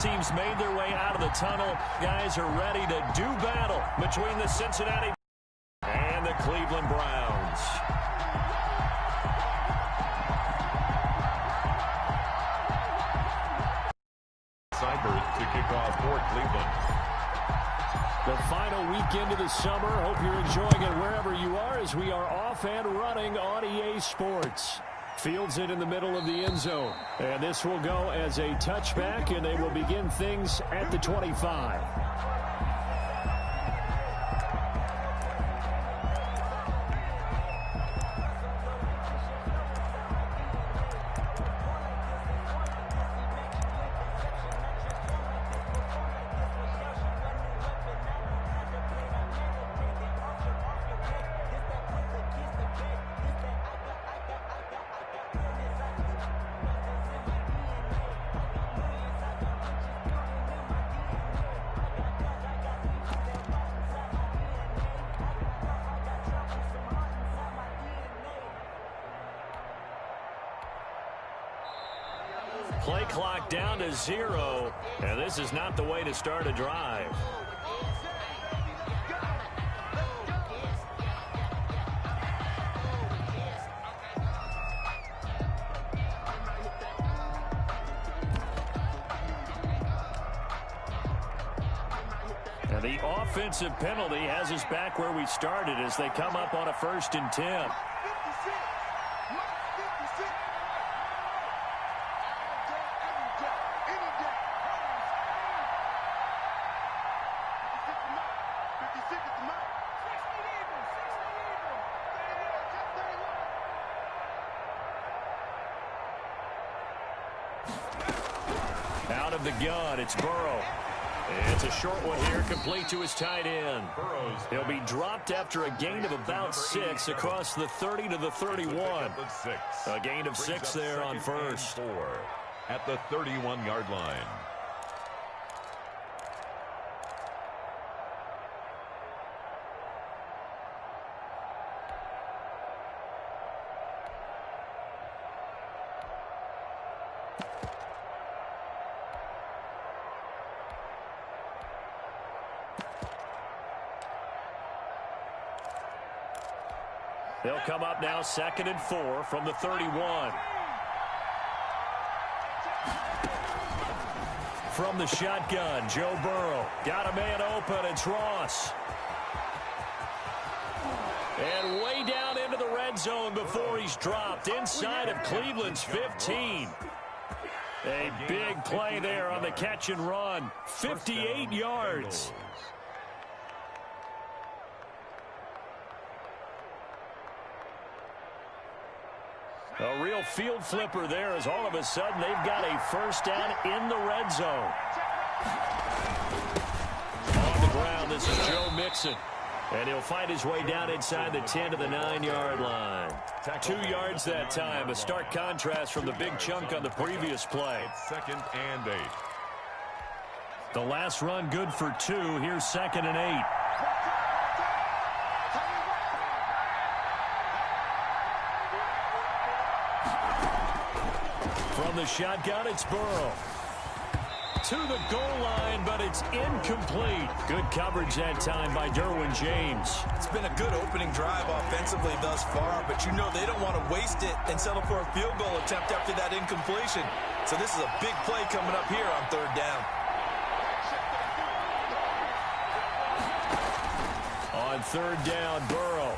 Teams made their way out of the tunnel. Guys are ready to do battle between the Cincinnati and the Cleveland Browns. Cybers to kick off for Cleveland. The final weekend of the summer. Hope you're enjoying it wherever you are as we are off and running on EA Sports. Fields it in the middle of the end zone. And this will go as a touchback, and they will begin things at the 25. Play clock down to 0, and this is not the way to start a drive. And the offensive penalty has us back where we started as they come up on a 1st and 10. Out of the gun, it's Burrow. It's a short one here, complete to his tight end. He'll be dropped after a gain of about 6 across the 30 to the 31. A gain of 6 there on 1st. At the 31-yard line. They'll come up now 2nd and 4 from the 31. From the shotgun, Joe Burrow. Got a man open, it's Ross. And way down into the red zone before he's dropped inside of Cleveland's 15. A big play there on the catch and run. 58 yards. A real field flipper there as all of a sudden they've got a 1st down in the red zone. On the ground, this is Joe Mixon. And he'll find his way down inside the 10 to the 9-yard line. 2 yards that time. A stark contrast from the big chunk on the previous play. 2nd and 8. The last run good for 2. Here's 2nd and 8. From the shotgun, it's Burrow. To the goal line, but it's incomplete. Good coverage that time by Derwin James. It's been a good opening drive offensively thus far, but you know they don't want to waste it and settle for a field goal attempt after that incompletion. So this is a big play coming up here on 3rd down. On 3rd down, Burrow.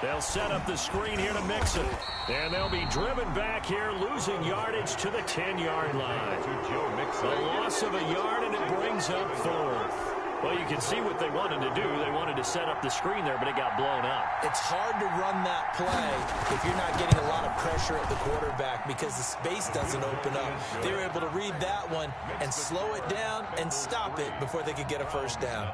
They'll set up the screen here to Mixon. And they'll be driven back here, losing yardage to the 10-yard line. A loss of a yard, and it brings up 4th. Well, you can see what they wanted to do. They wanted to set up the screen there, but it got blown up. It's hard to run that play if you're not getting a lot of pressure at the quarterback because the space doesn't open up. They were able to read that one and slow it down and stop it before they could get a 1st down.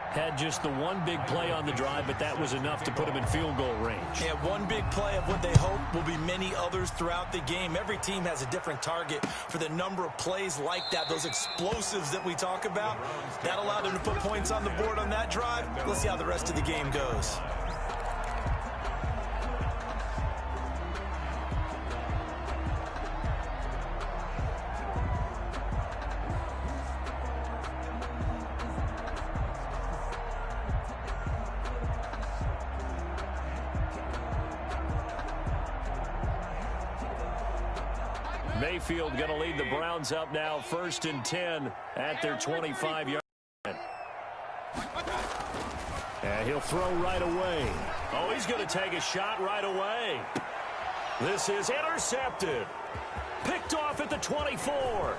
Had just the one big play on the drive, but that was enough to put him in field goal range. Yeah, one big play of what they hope will be many others throughout the game. Every team has a different target for the number of plays like that, those explosives that we talk about. That allowed them to put points on the board on that drive. Let's see how the rest of the game goes. Mayfield going to lead the Browns up now, 1st and 10 at their 25-yard line. And he'll throw right away. Oh, he's going to take a shot right away. This is intercepted. Picked off at the 24.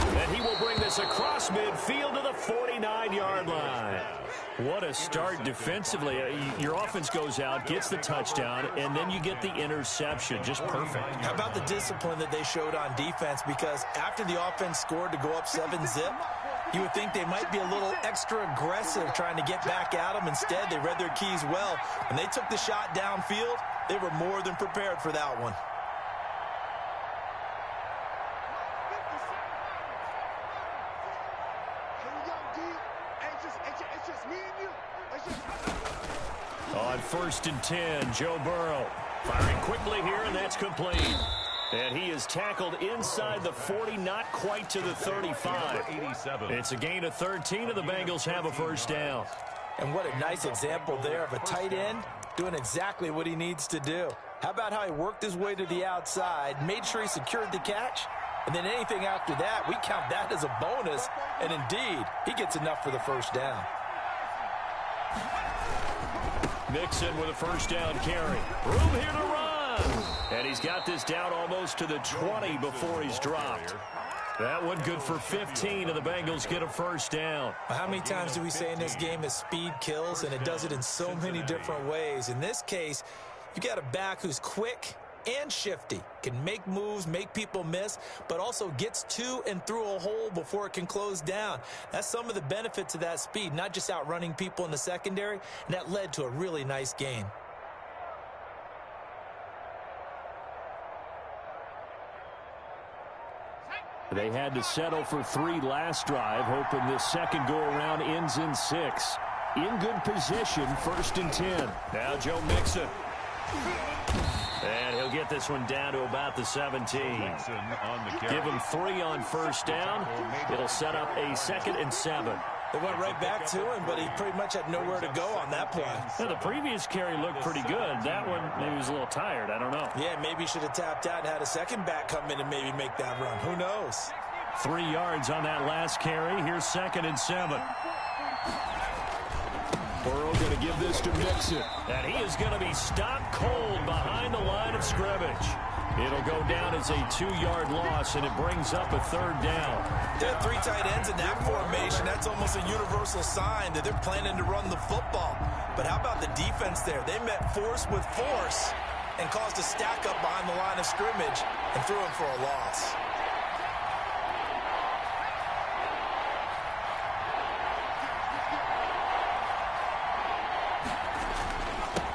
And he will bring this across midfield to the 49-yard line. What a start defensively. Your offense goes out, gets the touchdown, and then you get the interception. Just perfect. How about the discipline that they showed on defense? Because after the offense scored to go up 7-zip, you would think they might be a little extra aggressive trying to get back at them. Instead, they read their keys well. When they took the shot downfield, they were more than prepared for that one. On 1st and 10, Joe Burrow firing quickly here, and that's complete. And he is tackled inside the 40, not quite to the 35. It's a gain of 13, and the Bengals have a first down. And what a nice example there of a tight end doing exactly what he needs to do. How about how he worked his way to the outside, made sure he secured the catch, and then anything after that, we count that as a bonus. And indeed, he gets enough for the first down. Mixon with a first down carry. Room here to run. And he's got this down almost to the 20 before he's dropped. That one good for 15, and the Bengals get a first down. How many times do we say in this game that speed kills, and it does it in so many different ways? In this case, you got a back who's quick and shifty, can make moves, make people miss, but also gets to and through a hole before it can close down. That's some of the benefits of that speed, not just outrunning people in the secondary, and that led to a really nice gain. They had to settle for 3 last drive, hoping this second go-around ends in 6. In good position, 1st and 10. Now Joe Mixon. And he'll get this one down to about the 17. Give him 3 on first down. It'll set up a 2nd and 7. They went right back to him, but he pretty much had nowhere to go on that play. Yeah, the previous carry looked pretty good. That one, maybe he was a little tired. I don't know. Yeah, maybe he should have tapped out and had a second back come in and maybe make that run. Who knows? 3 yards on that last carry. Here's 2nd and 7. Burrow going to give this to Mixon. And he is going to be stopped cold behind the line of scrimmage. It'll go down as a 2-yard loss, and it brings up a 3rd down. There are 3 tight ends in that formation. That's almost a universal sign that they're planning to run the football. But how about the defense there? They met force with force and caused a stack up behind the line of scrimmage and threw him for a loss.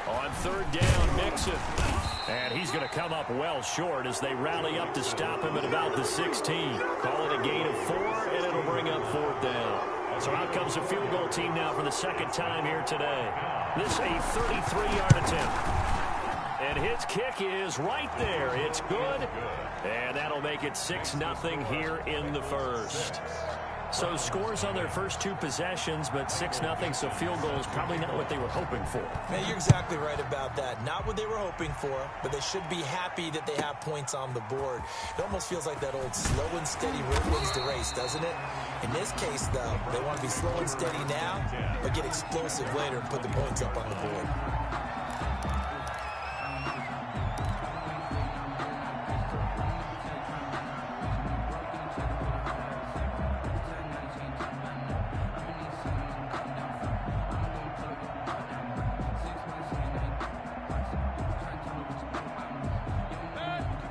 On 3rd down, Mixon. And he's going to come up well short as they rally up to stop him at about the 16. Call it a gain of 4, and it'll bring up 4th down. So out comes a field goal team now for the 2nd time here today. This a 33-yard attempt. And his kick is right there. It's good. And that'll make it 6-0 here in the first. So scores on their first 2 possessions, but 6-0, so field goal is probably not what they were hoping for. Man, you're exactly right about that. Not what they were hoping for, but they should be happy that they have points on the board. It almost feels like that old slow and steady wins the race, doesn't it? In this case, though, they want to be slow and steady now, but get explosive later and put the points up on the board.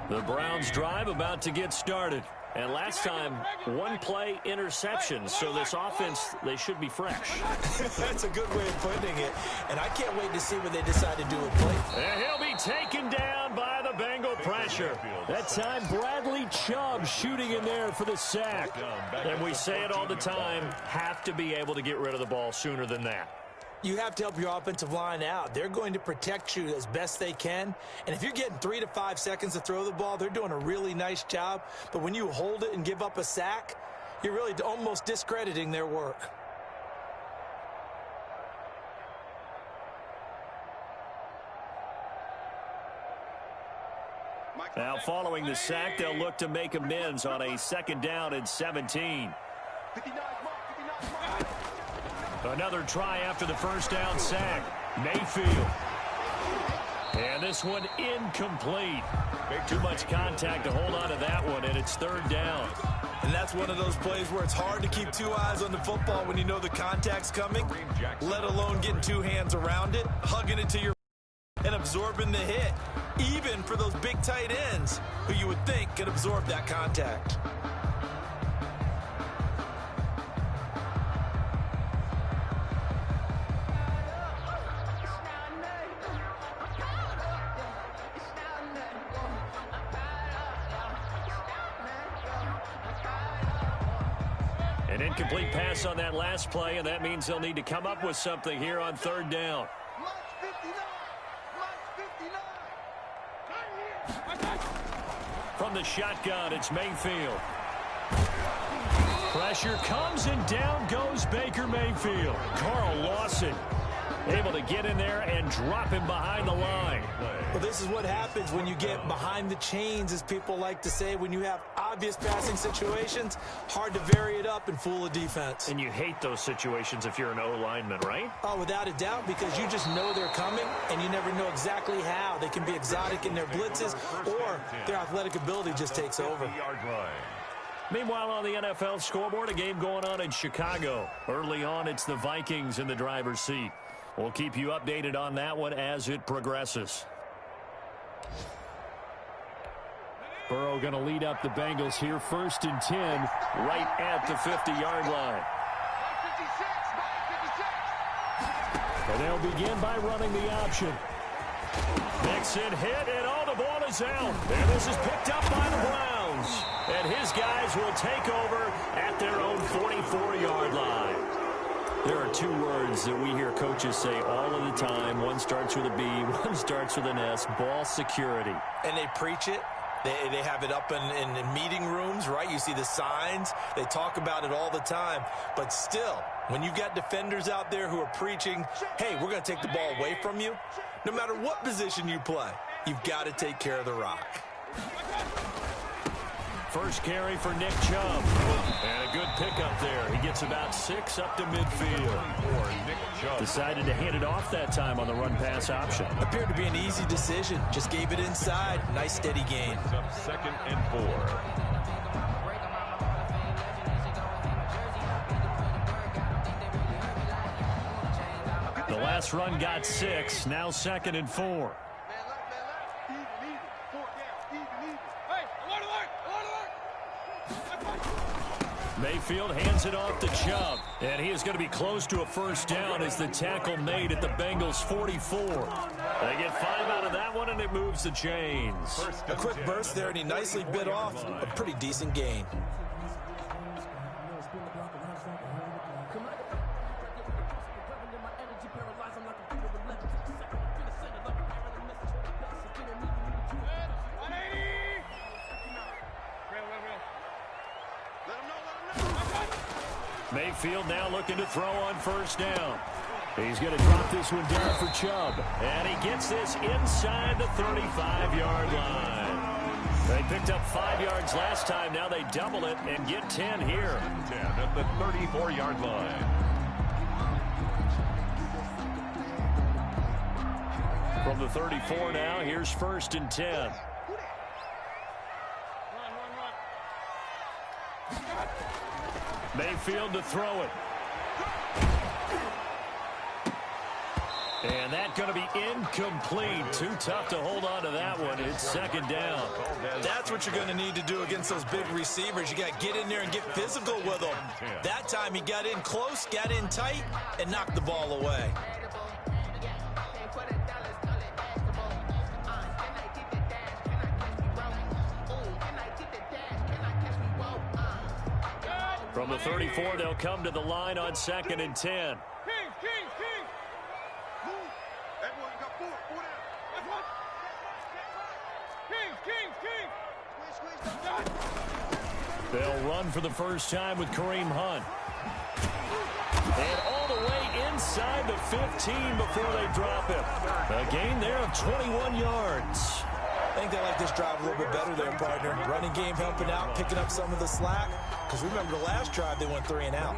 The Browns drive about to get started. And last time, 1-play interception. So this offense, they should be fresh. That's a good way of putting it. And I can't wait to see what they decide to do with play. And he'll be taken down by the Bengal pressure. That time, Bradley Chubb shooting in there for the sack. And we say it all the time, have to be able to get rid of the ball sooner than that. You have to help your offensive line out. They're going to protect you as best they can. And if you're getting 3 to 5 seconds to throw the ball, they're doing a really nice job. But when you hold it and give up a sack, you're really almost discrediting their work. Now, following the sack, they'll look to make amends on a 2nd down and 17. Another try after the 1st down sack. Mayfield. And this one incomplete. Too much contact to hold on to that one, and it's 3rd down. And that's one of those plays where it's hard to keep 2 eyes on the football when you know the contact's coming, let alone getting 2 hands around it, hugging it to your and absorbing the hit, even for those big tight ends who you would think could absorb that contact. An incomplete pass on that last play, and that means they'll need to come up with something here on 3rd down. From the shotgun, it's Mayfield. Pressure comes, and down goes Baker Mayfield. Carl Lawson able to get in there and drop him behind the line. Well, this is what happens when you get behind the chains, as people like to say. When you have obvious passing situations, hard to vary it up and fool a defense. And you hate those situations if you're an O-lineman, right? Oh, without a doubt, because you just know they're coming, and you never know exactly how. They can be exotic in their blitzes, or their athletic ability just takes over. Meanwhile, on the NFL scoreboard, a game going on in Chicago. Early on, it's the Vikings in the driver's seat. We'll keep you updated on that one as it progresses. Burrow going to lead up the Bengals here, 1st and 10, right at the 50-yard line. And they'll begin by running the option. Mixon hit, and the ball is out. And this is picked up by the Browns. And his guys will take over at their own 44-yard line. There are 2 words that we hear coaches say all of the time. One starts with a B, one starts with an S, ball security. And they preach it. They have it up in meeting rooms, right? You see the signs. They talk about it all the time. But still, when you got defenders out there who are preaching, hey, we're going to take the ball away from you, no matter what position you play, you've got to take care of the rock. First carry for Nick Chubb. And a good pickup there. He gets about 6 up to midfield. Decided to hand it off that time on the run-pass option. Appeared to be an easy decision. Just gave it inside. Nice, steady gain. 2nd and 4. The last run got 6. Now 2nd and 4. Mayfield hands it off to Chubb. And he is going to be close to a 1st down as the tackle made at the Bengals 44. They get 5 out of that one, and it moves the chains. A quick burst there, and he nicely bit off a pretty decent gain. Mayfield now looking to throw on 1st down. He's going to drop this one down for Chubb. And he gets this inside the 35-yard line. They picked up 5 yards last time. Now they double it and get 10 here. 10 at the 34-yard line. From the 34 now, here's 1st and 10. Mayfield to throw it. And that's going to be incomplete. Too tough to hold on to that one. It's 2nd down. That's what you're going to need to do against those big receivers. You got to get in there and get physical with them. That time he got in close, got in tight, and knocked the ball away. From the 34, they'll come to the line on 2nd and 10. They'll run for the first time with Kareem Hunt. And all the way inside the 15 before they drop him. A gain there of 21 yards. I think they like this drive a little bit better there, partner. Running game helping out, picking up some of the slack. Because remember the last drive, they went 3 and out.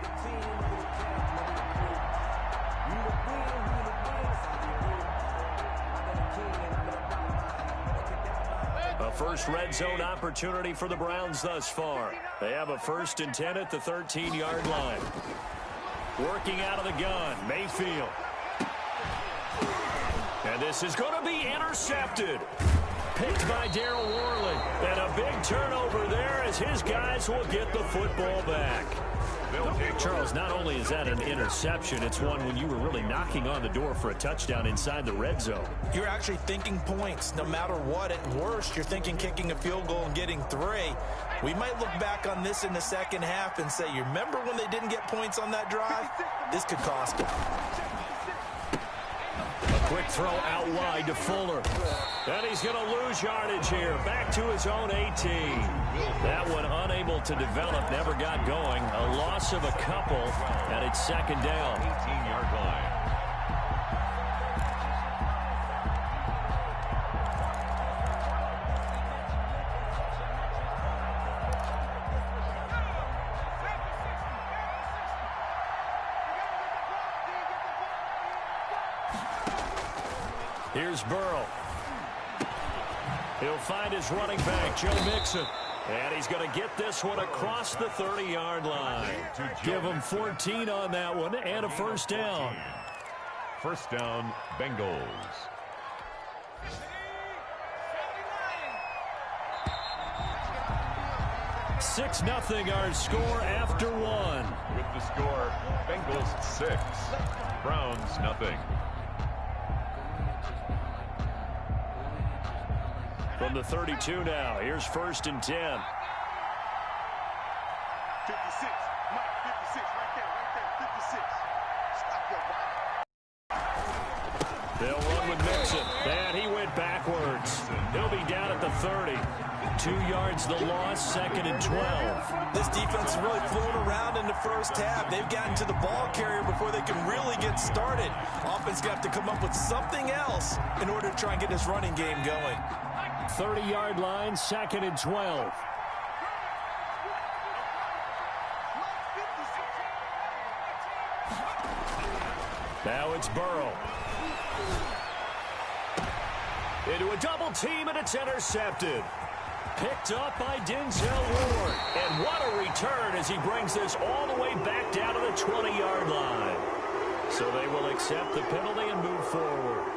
A first red zone opportunity for the Browns thus far. They have a 1st and 10 at the 13-yard line. Working out of the gun, Mayfield. And this is going to be intercepted. Picked by Darryl Worley. And a big turnover there as his guys will get the football back. Charles, not only is that an interception, it's one when you were really knocking on the door for a touchdown inside the red zone. You're actually thinking points. No matter what, at worst, you're thinking kicking a field goal and getting 3. We might look back on this in the second half and say, you remember when they didn't get points on that drive? This could cost them. Quick throw out wide to Fuller. And he's going to lose yardage here. Back to his own 18. That one unable to develop, never got going. A loss of a couple, and it's 2nd down. 18-yard line. Here's Burrow. He'll find his running back, Joe Mixon. And he's going to get this one across the 30-yard line. Give him 14 on that one and a 1st down. 1st down, Bengals. Six nothing our score after 1. With the score, Bengals 6, Browns nothing. From the 32 now, here's 1st and 10. 56, Mike, 56, right there, 56. Stop your body. They'll run with Mixon. And he went backwards. He'll be down at the 30. 2 yards the loss, 2nd and 12. This defense is really flown around in the first half. They've gotten to the ball carrier before they can really get started. Offense got to come up with something else in order to try and get this running game going. 30-yard line, 2nd and 12. Now it's Burrow. Into a double team, and it's intercepted. Picked up by Denzel Ward. And what a return as he brings this all the way back down to the 20-yard line. So they will accept the penalty and move forward.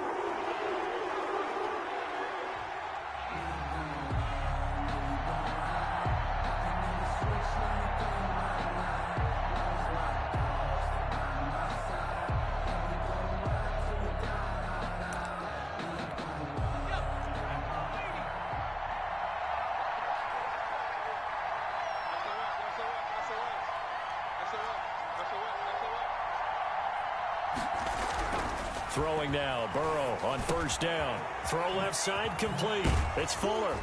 Throwing now, Burrow on 1st down. Throw left side complete. It's Fuller.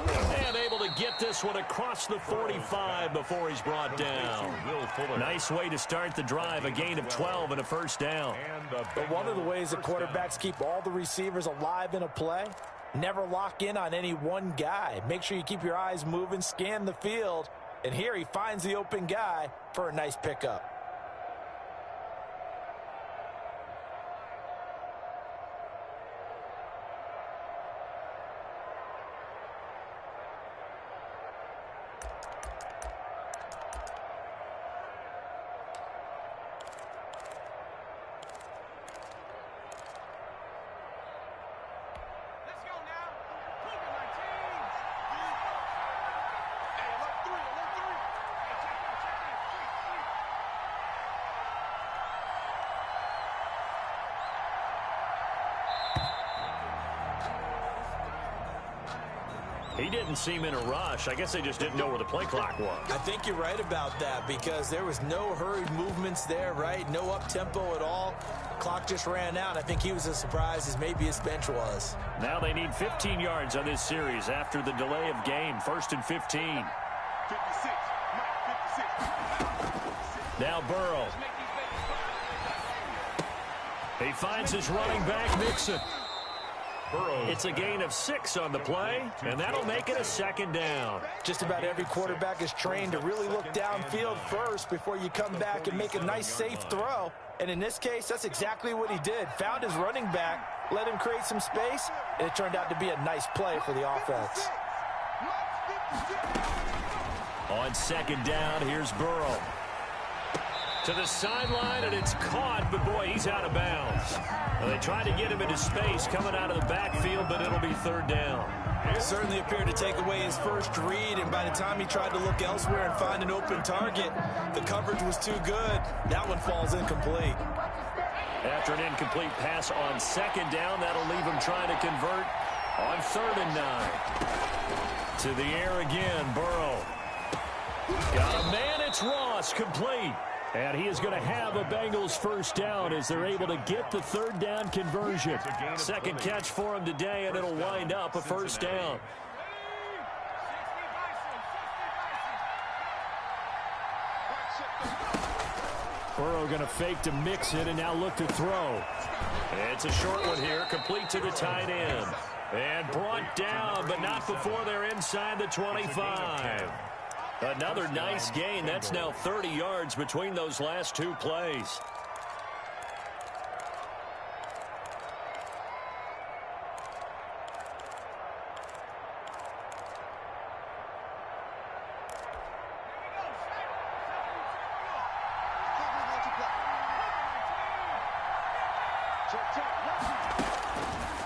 And able to get this one across the 45 before he's brought down. Nice way to start the drive. A gain of 12 and a 1st down. But one of the ways that quarterbacks keep all the receivers alive in a play, never lock in on any one guy. Make sure you keep your eyes moving, scan the field. And here he finds the open guy for a nice pickup. He didn't seem in a rush. I guess they just didn't know where the play clock was. I think you're right about that because there was no hurried movements there, right? No up-tempo at all. Clock just ran out. I think he was as surprised as maybe his bench was. Now they need 15 yards on this series after the delay of game. 1st and 15. 56, Mike, 56. Now Burrow. He finds his running back, Mixon. It's a gain of 6 on the play, and that'll make it a 2nd down. Just about every quarterback is trained to really look downfield first before you come back and make a nice, safe throw. And in this case, that's exactly what he did. Found his running back, let him create some space, and it turned out to be a nice play for the offense. On 2nd down, here's Burrow. To the sideline, and it's caught, but boy, he's out of bounds. Well, they tried to get him into space coming out of the backfield, but it'll be 3rd down. It certainly appeared to take away his first read, and by the time he tried to look elsewhere and find an open target, the coverage was too good. That one falls incomplete. After an incomplete pass on 2nd down, that'll leave him trying to convert on 3rd and 9. To the air again, Burrow. Got a man, it's Ross, complete. And he is going to have a Bengals 1st down as they're able to get the 3rd down conversion. 2nd catch for him today, and it'll wind up a 1st down. Burrow going to fake to mix it and now look to throw. It's a short one here, complete to the tight end. And brought down, but not before they're inside the 25. Another nice gain. That's now 30 yards between those last 2 plays.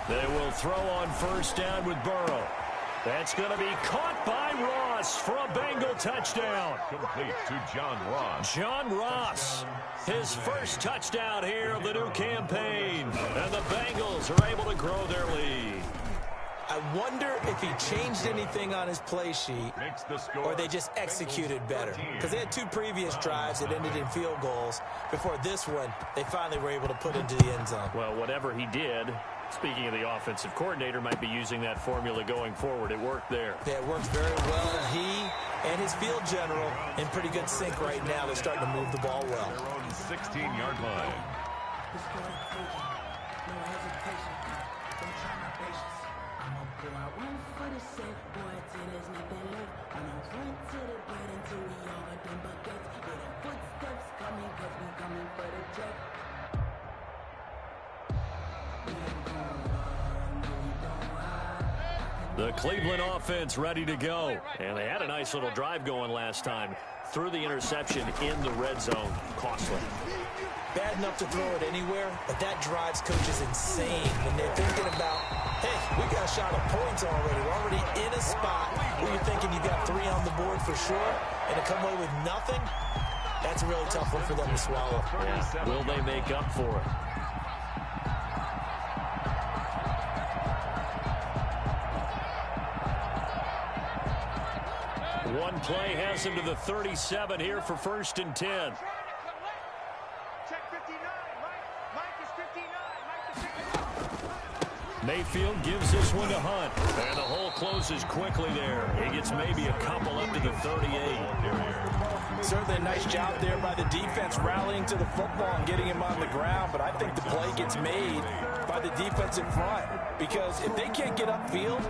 They will throw on 1st down with Burrow. That's going to be caught by Ross for a Bengal touchdown. Complete to John Ross. John Ross, his first touchdown here of the new campaign. And the Bengals are able to grow their lead. I wonder if he changed anything on his play sheet or they just executed better. Because they had 2 previous drives that ended in field goals. Before this one, they finally were able to put into the end zone. Well, whatever he did, speaking of the offensive coordinator, might be using that formula going forward. It worked there. Yeah, it worked very well. He and his field general in pretty good sync right now. They're starting to move the ball well. Their own 16-yard line. The Cleveland offense ready to go. And they had a nice little drive going last time. Threw the interception in the red zone. Costly. Bad enough to throw it anywhere, but that drives coaches insane when they're thinking about, hey, we got a shot at points already. We're already in a spot where you're thinking you got 3 on the board for sure, and to come away with nothing, that's a really tough one for them to swallow. Yeah. Will they make up for it? One play has him to the 37 here for 1st and 10. Mayfield gives this one to Hunt. And the hole closes quickly there. He gets maybe a couple up to the 38. Certainly a nice job there by the defense rallying to the football and getting him on the ground. But I think the play gets made by the defensive front. Because if they can't get upfield,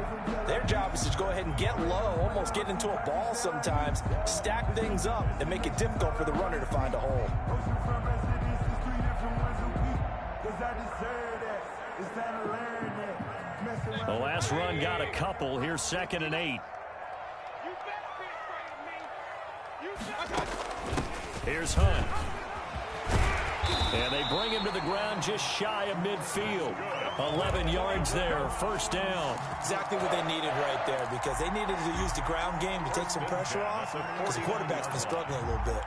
their job is to go ahead and get low, almost get into a ball sometimes, stack things up, and make it difficult for the runner to find a hole. The last run got a couple. Here's 2nd and 8. Here's Hunt. And they bring him to the ground just shy of midfield. 11 yards there, 1st down. Exactly what they needed right there, because they needed to use the ground game to take some pressure off, because the quarterback's been struggling a little bit.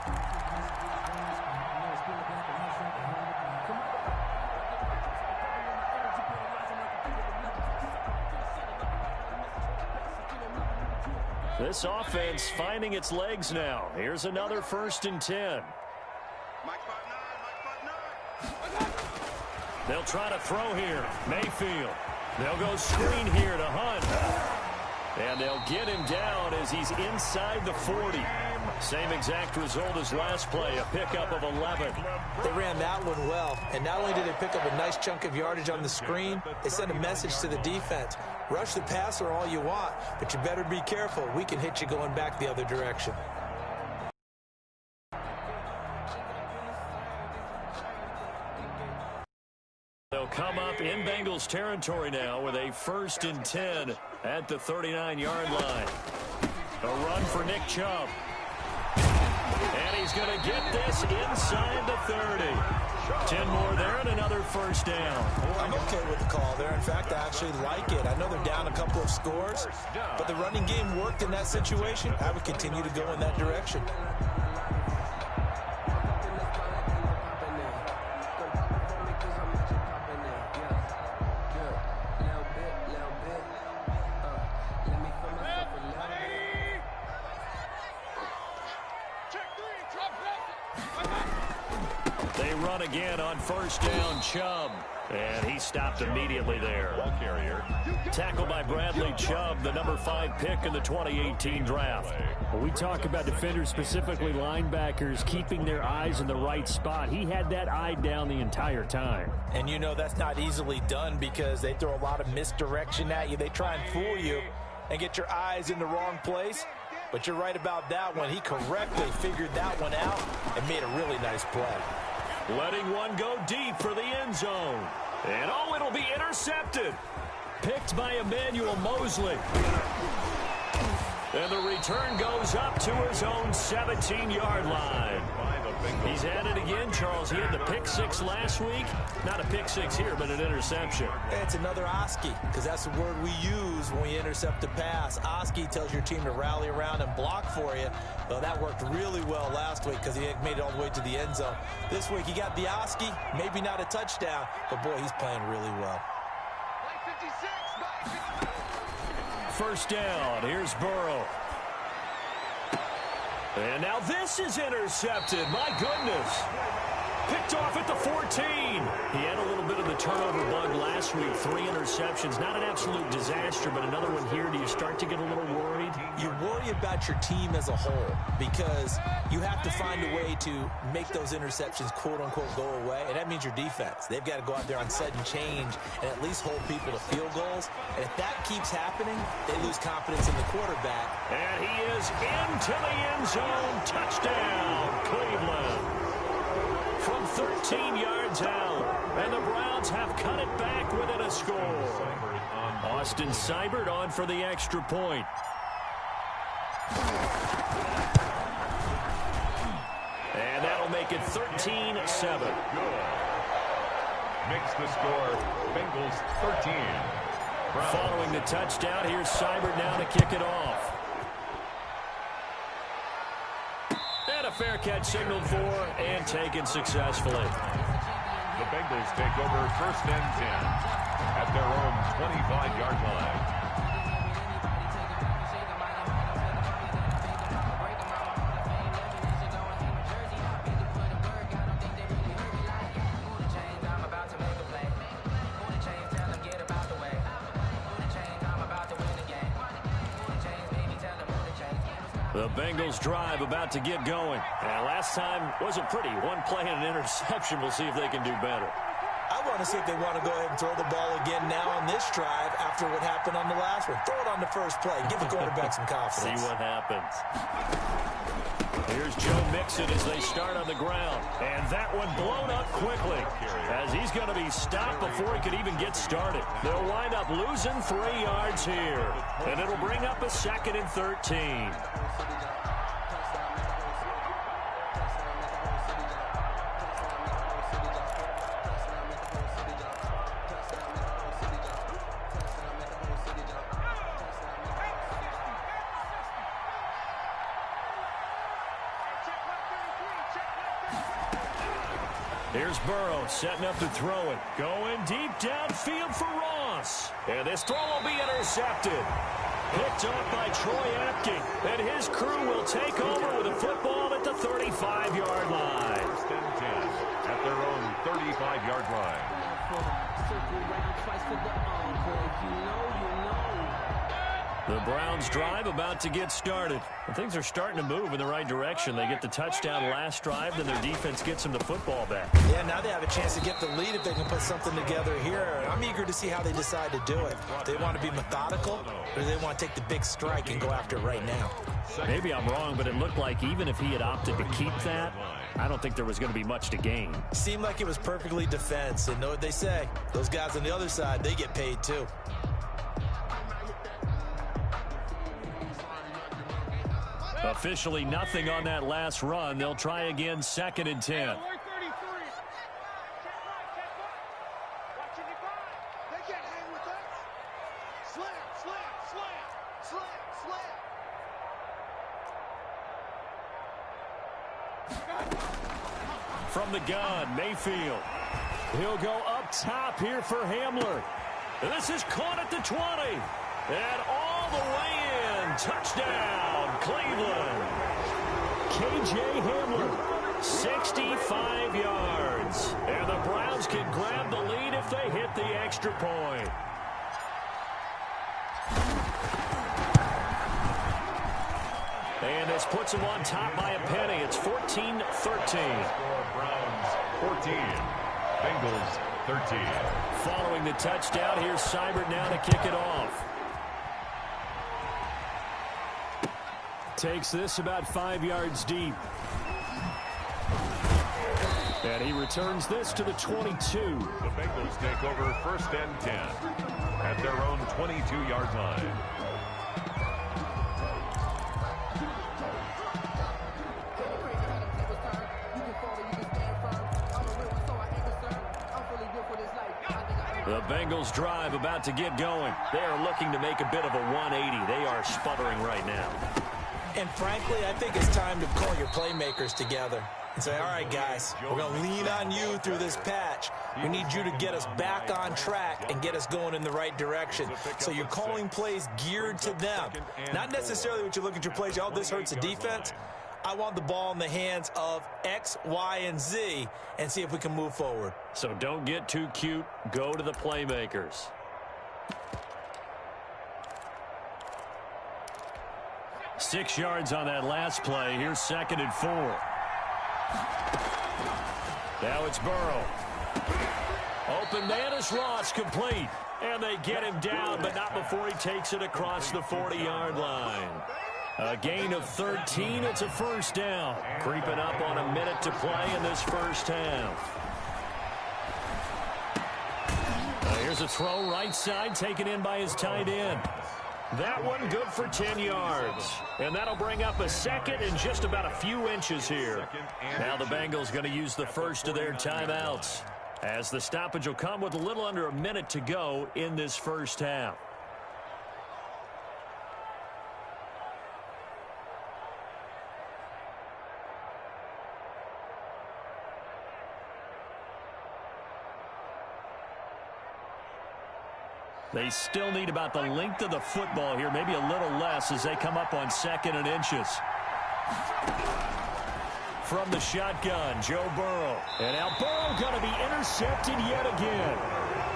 This offense finding its legs now. Here's another 1st and 10. They'll try to throw here. Mayfield. They'll go screen here to Hunt. And they'll get him down as he's inside the 40. Same exact result as last play, a pickup of 11. They ran that one well, and not only did they pick up a nice chunk of yardage on the screen, they sent a message to the defense. Rush the passer all you want, but you better be careful. We can hit you going back the other direction. They'll come up in Bengals territory now with a 1st and 10 at the 39-yard line. A run for Nick Chubb. And he's going to get this inside the 30. 10 more there and another first down. I'm okay with the call there. In fact, I actually like it. I know they're down a couple of scores, but the running game worked in that situation. I would continue to go in that direction. They run again on first down, Chubb. And he stopped immediately there. Ball carrier. Tackled by Bradley Chubb, the number 5 pick in the 2018 draft. Well, we talk about defenders, specifically linebackers, keeping their eyes in the right spot. He had that eye down the entire time. And you know that's not easily done because they throw a lot of misdirection at you. They try and fool you and get your eyes in the wrong place. But you're right about that one. He correctly figured that one out and made a really nice play. Letting one go deep for the end zone. And, oh, it'll be intercepted. Picked by Emmanuel Mosley. And the return goes up to his own 17-yard line. He's at it again, Charles. He had the pick 6 last week. Not a pick 6 here, but an interception. It's another Oski, because that's the word we use when we intercept a pass. Oski tells your team to rally around and block for you. Well, that worked really well last week because he made it all the way to the end zone. This week he got the Oski, maybe not a touchdown, but boy, he's playing really well. First down, here's Burrow. And now this is intercepted. My goodness. Picked off at the 14. He had a little bit of the turnover bug last week. 3 interceptions. Not an absolute disaster, but another one here. Do you start to get a little worried? You worry about your team as a whole because you have to find a way to make those interceptions, quote-unquote, go away, and that means your defense. They've got to go out there on sudden change and at least hold people to field goals. And if that keeps happening, they lose confidence in the quarterback. And he is into the end zone. Touchdown, Cleveland. From 13 yards out, and the Browns have cut it back within a score. Austin Seibert on for the extra point. And that'll make it 13-7. Makes the score Bengals 13. Browns. Following the touchdown, here's Seibert now to kick it off. And a fair catch signaled for and taken successfully. The Bengals take over 1st and 10 at their own 25-yard line. The Bengals drive about to get going. And last time wasn't pretty. One play and an interception. We'll see if they can do better. I want to see if they want to go ahead and throw the ball again now on this drive after what happened on the last one. Throw it on the first play. Give the quarterback some confidence. See what happens. Here's Joe Mixon as they start on the ground. And that one blown up quickly as he's going to be stopped before he could even get started. They'll wind up losing 3 yards here. And it'll bring up a 2nd and 13. Here's Burrow setting up to throw it. Going deep downfield for Ross. And this throw will be intercepted. Picked up by Troy Apke. And his crew will take over with a football at the 35-yard line. 1st and 10 at their own 35-yard line. The Browns drive about to get started. And things are starting to move in the right direction. They get the touchdown last drive, then their defense gets them the football back. Yeah, now they have a chance to get the lead if they can put something together here. I'm eager to see how they decide to do it. Do they want to be methodical, or do they want to take the big strike and go after it right now? Maybe I'm wrong, but it looked like even if he had opted to keep that, I don't think there was going to be much to gain. Seemed like it was perfectly defense, and know what they say. Those guys on the other side, they get paid too. Officially nothing on that last run. They'll try again, 2nd and 10. From the gun, Mayfield. He'll go up top here for Hamler. This is caught at the 20. And all the way in. Touchdown, Cleveland. K.J. Hamler. 65 yards. And the Browns can grab the lead if they hit the extra point. And this puts them on top by a penny. It's 14-13. Browns 14, Bengals 13. Following the touchdown, here's Seibert now to kick it off. Takes this about 5 yards deep. And he returns this to the 22. The Bengals take over 1st and 10 at their own 22-yard line. The Bengals drive about to get going. They are looking to make a bit of a 180. They are sputtering right now. And frankly, I think it's time to call your playmakers together and say, all right, guys, we're going to lean on you through this patch. We need you to get us back on track and get us going in the right direction. So you're calling plays geared to them. Not necessarily what you look at your plays, oh, this hurts the defense. I want the ball in the hands of X, Y, and Z and see if we can move forward. So don't get too cute. Go to the playmakers. Six yards on that last play. Here's 2nd and 4. Now it's Burrow. Open man is Ross, complete. And they get him down, but not before he takes it across the 40-yard line. A gain of 13. It's a 1st down. Creeping up on a minute to play in this first half. Here's a throw right side, taken in by his tight end. That one good for 10 yards. And that'll bring up a 2nd and just about a few inches here. Now the Bengals going to use the first of their timeouts, as the stoppage will come with a little under a minute to go in this first half. They still need about the length of the football here, maybe a little less as they come up on 2nd and inches. From the shotgun, Joe Burrow. And now Burrow going to be intercepted yet again.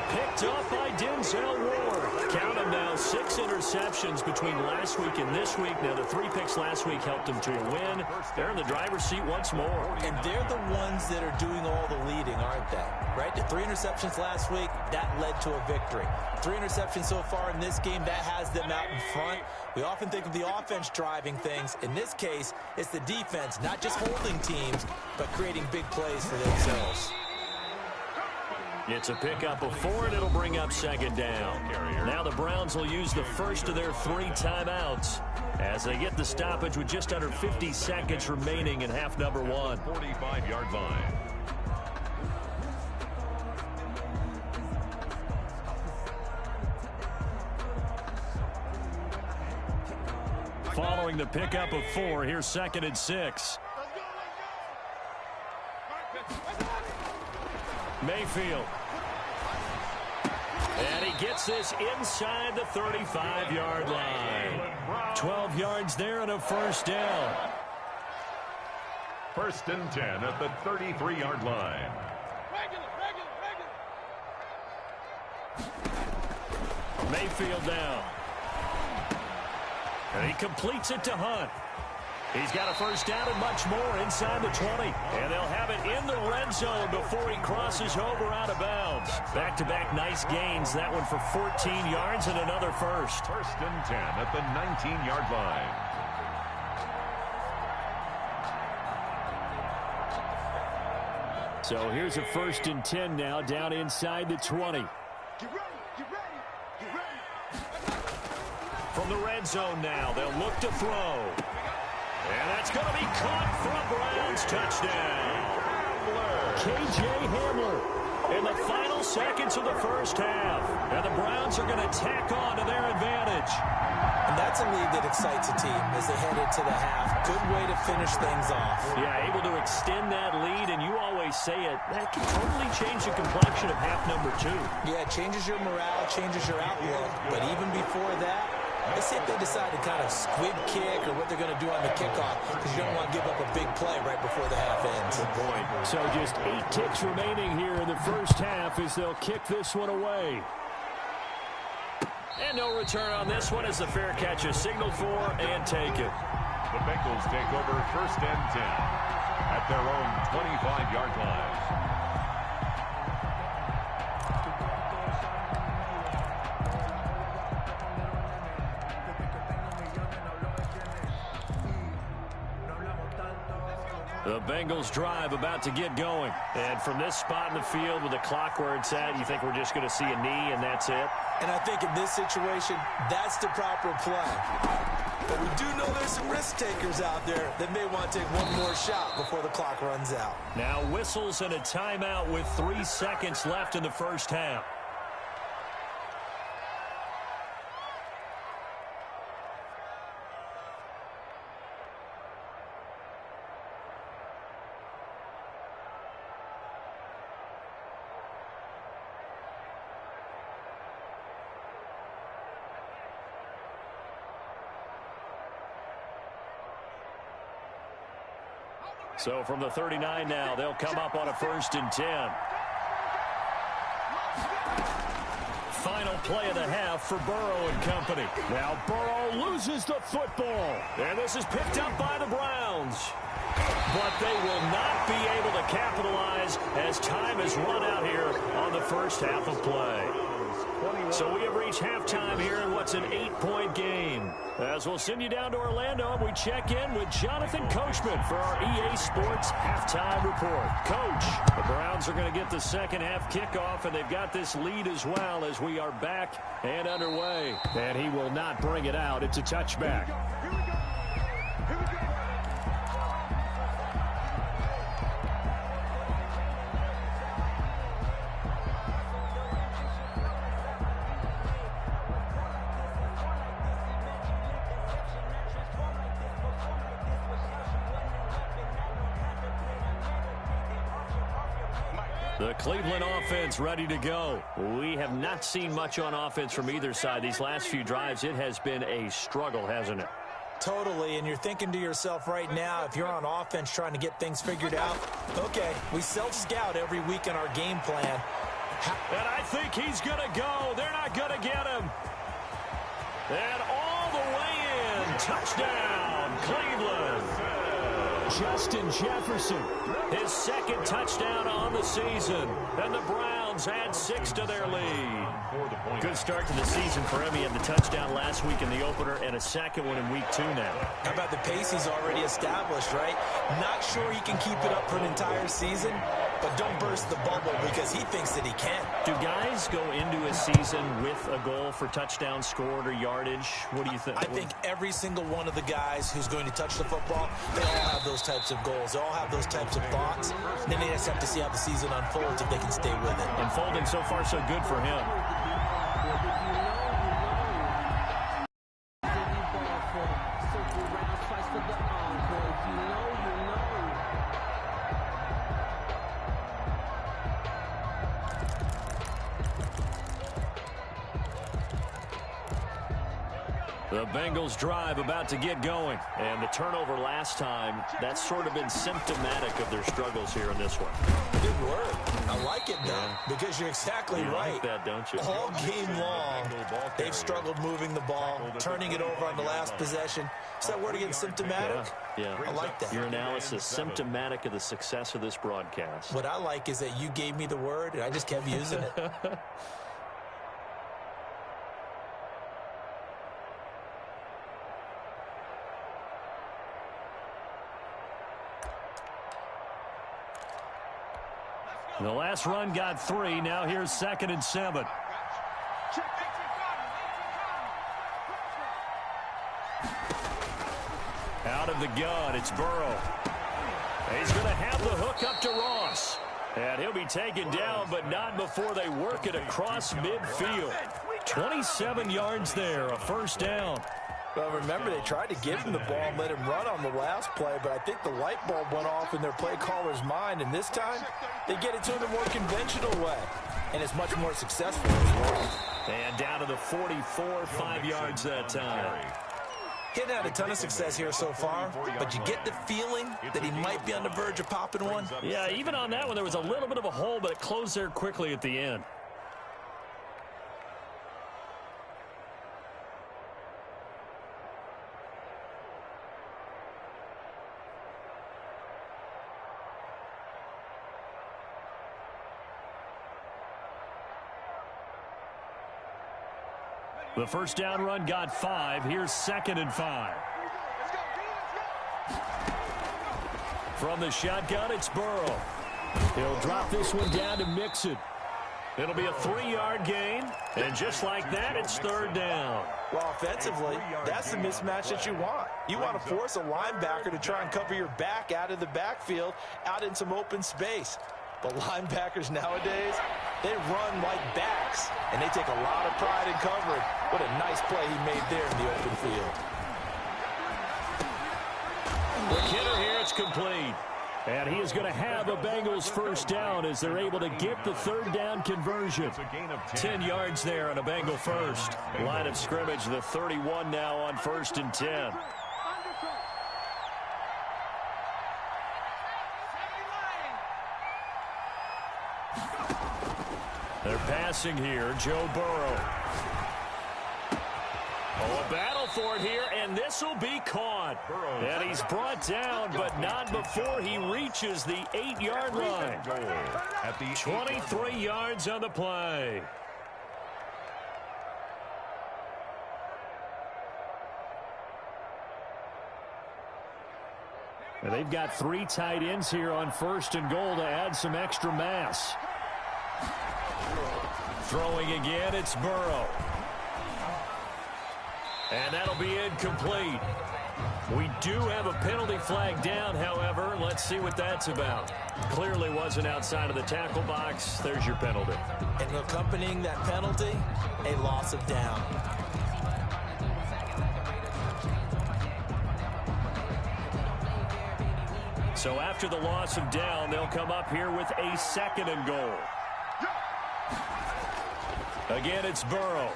Picked off by Denzel Ward. Count them now, 6 interceptions between last week and this week. Now, the 3 picks last week helped them to a win. They're in the driver's seat once more. And they're the ones that are doing all the leading, aren't they? Right? The 3 interceptions last week, that led to a victory. 3 interceptions so far in this game, that has them out in front. We often think of the offense driving things. In this case, it's the defense, not just holding teams, but creating big plays for themselves. It's a pickup of 4, and it'll bring up 2nd down. Now the Browns will use the first of their 3 timeouts as they get the stoppage with just under 50 seconds remaining in half number 1. 45-yard line. Following the pickup of 4, here's 2nd and 6. Mayfield. And he gets this inside the 35-yard line. 12 yards there and a 1st down. 1st and 10 at the 33-yard line. Mayfield down. And he completes it to Hunt. He's got a first down and much more inside the 20. And they'll have it in the red zone before he crosses over out of bounds. Back-to-back nice gains. That one for 14 yards and another first. First and 10 at the 19-yard line. So here's a first and 10 now down inside the 20. Get ready, get ready, get ready. From the red zone now, they'll look to throw. And that's going to be caught for a Browns touchdown. K.J. Hamler in the final seconds of the first half. And the Browns are going to tack on to their advantage. And that's a lead that excites a team as they head into the half. Good way to finish things off. Yeah, able to extend that lead, and you always say it, that can totally change the complexion of half number 2. Yeah, it changes your morale, changes your outlook. But even before that, let's see if they decide to kind of squib kick or what they're going to do on the kickoff, because you don't want to give up a big play right before the half ends. Good point. So just 8 kicks remaining here in the first half as they'll kick this one away. And no return on this one as the fair catch is signaled for and taken. The Bengals take over first and 10 at their own 25-yard line. The Bengals drive about to get going. And from this spot in the field with the clock where it's at, you think we're just going to see a knee and that's it? And I think in this situation, that's the proper play. But we do know there's some risk takers out there that may want to take one more shot before the clock runs out. Now whistles and a timeout with 3 seconds left in the first half. So from the 39 now, they'll come up on a first and 10. Final play of the half for Burrow and company. Now Burrow loses the football. And this is picked up by the Browns. But they will not be able to capitalize as time has run out here on the first half of play. So we have reached halftime here in what's an 8-point game. As we'll send you down to Orlando, and we check in with Jonathan Coachman for our EA Sports Halftime Report. Coach, the Browns are going to get the second half kickoff, and they've got this lead as well as we are back and underway. And he will not bring it out. It's a touchback. Here we go. Here we go. The Cleveland offense ready to go. We have not seen much on offense from either side. These last few drives, it has been a struggle, hasn't it? Totally, and you're thinking to yourself right now, if you're on offense trying to get things figured out, okay, we self-scout every week in our game plan. And I think he's going to go. They're not going to get him. And all the way in. Touchdown, Cleveland. Justin Jefferson. His second touchdown on the season. And the Browns add 6 to their lead. Good start to the season for him. He had the touchdown last week in the opener and a second one in week 2 now. How about the pace he's already established, right? Not sure he can keep it up for an entire season, but don't burst the bubble because he thinks that he can. Do guys go into a season with a goal for touchdowns scored or yardage? What do you think? I think every single one of the guys who's going to touch the football, they all have those types of goals. They all have those types of thoughts. Then they just have to see how the season unfolds if they can stay with it. Unfolding so far so good for him. The Bengals drive about to get going. And the turnover last time, that's sort of been symptomatic of their struggles here in this one. Good word. I like it, though, because you're exactly right. Like that, don't you? All game long, they've struggled moving the ball, turning it over on the last possession. Is that word again, symptomatic? Yeah. I like that. Your analysis, symptomatic of the success of this broadcast. What I like is that you gave me the word, and I just kept using it. The last run got 3. Now here's 2nd and 7. Out of the gun, it's Burrow. He's going to have the hook up to Ross. And he'll be taken down, but not before they work it across midfield. 27 yards there, a first down. Well, remember, they tried to give him the ball and let him run on the last play, but I think the light bulb went off in their play caller's mind, and this time they get it to him the more conventional way, and it's much more successful as well. And down to the 44, 5 yards that time. He hadn't had a ton of success here so far, but you get the feeling that he might be on the verge of popping one. Yeah, even on that one, there was a little bit of a hole, but it closed there quickly at the end. The first down run got 5. Here's 2nd and 5. From the shotgun, it's Burrow. He'll drop this one down to Mixon. It'll be a 3-yard gain, and just like that, it's 3rd down. Well, offensively, that's the mismatch that you want. You want to force a linebacker to try and cover your back out of the backfield, out in some open space. But linebackers nowadays, they run like backs, and they take a lot of pride in covering. What a nice play he made there in the open field. The hitter here, it's complete. And he is going to have a Bengals first down as they're able to get the 3rd down conversion. 10 yards there on a Bengal first. Line of scrimmage, the 31 now on 1st and 10. They're passing here, Joe Burrow. Oh, a battle for it here, and this will be caught. And he's brought down, but not before he reaches the 8-yard line. 23 yards on the play. And they've got 3 tight ends here on 1st and goal to add some extra mass. Throwing again, it's Burrow. And that'll be incomplete. We do have a penalty flag down, however. Let's see what that's about. Clearly wasn't outside of the tackle box. There's your penalty. And accompanying that penalty, a loss of down. So after the loss of down, they'll come up here with a 2nd and goal. Again, it's Burrow.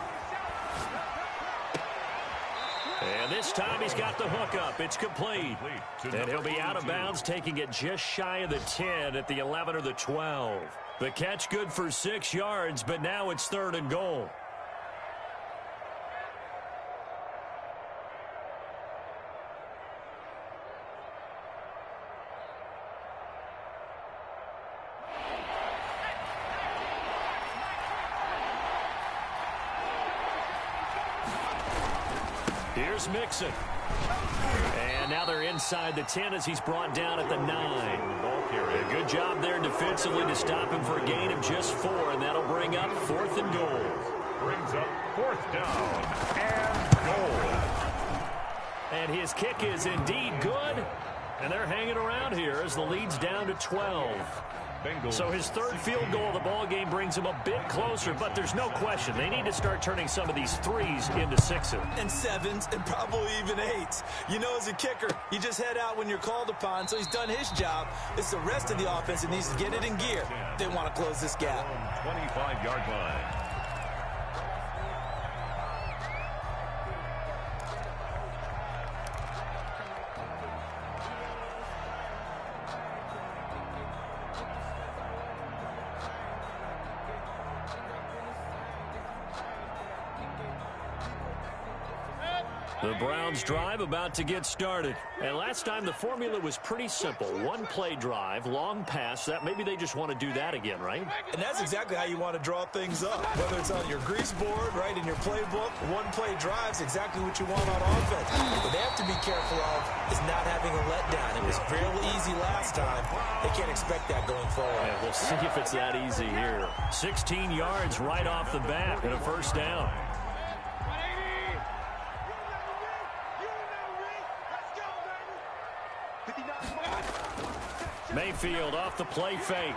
And this time he's got the hook up. It's complete. And he'll be out of bounds, taking it just shy of the 10 at the 11 or the 12. The catch good for 6 yards, but now it's 3rd and goal. Here's Mixon. And now they're inside the 10 as he's brought down at the 9. A good job there defensively to stop him for a gain of just 4, and that'll bring up 4th and goal. Brings up 4th down and goal. And his kick is indeed good, and they're hanging around here as the lead's down to 12. So his 3rd field goal of the ball game brings him a bit closer, but there's no question they need to start turning some of these 3s into 6s. And 7s and probably even 8s. You know, as a kicker, you just head out when you're called upon, so he's done his job. It's the rest of the offense that needs to get it in gear. They want to close this gap. 25-yard line. The Browns drive about to get started. And last time the formula was pretty simple. One play drive, long pass. That maybe they just want to do that again, right? And that's exactly how you want to draw things up. Whether it's on your grease board, right, in your playbook, one play drive's exactly what you want on offense. What they have to be careful of is not having a letdown. It was real easy last time. They can't expect that going forward. Yeah, we'll see if it's that easy here. 16 yards right off the bat and a first down. Mayfield off the play fake.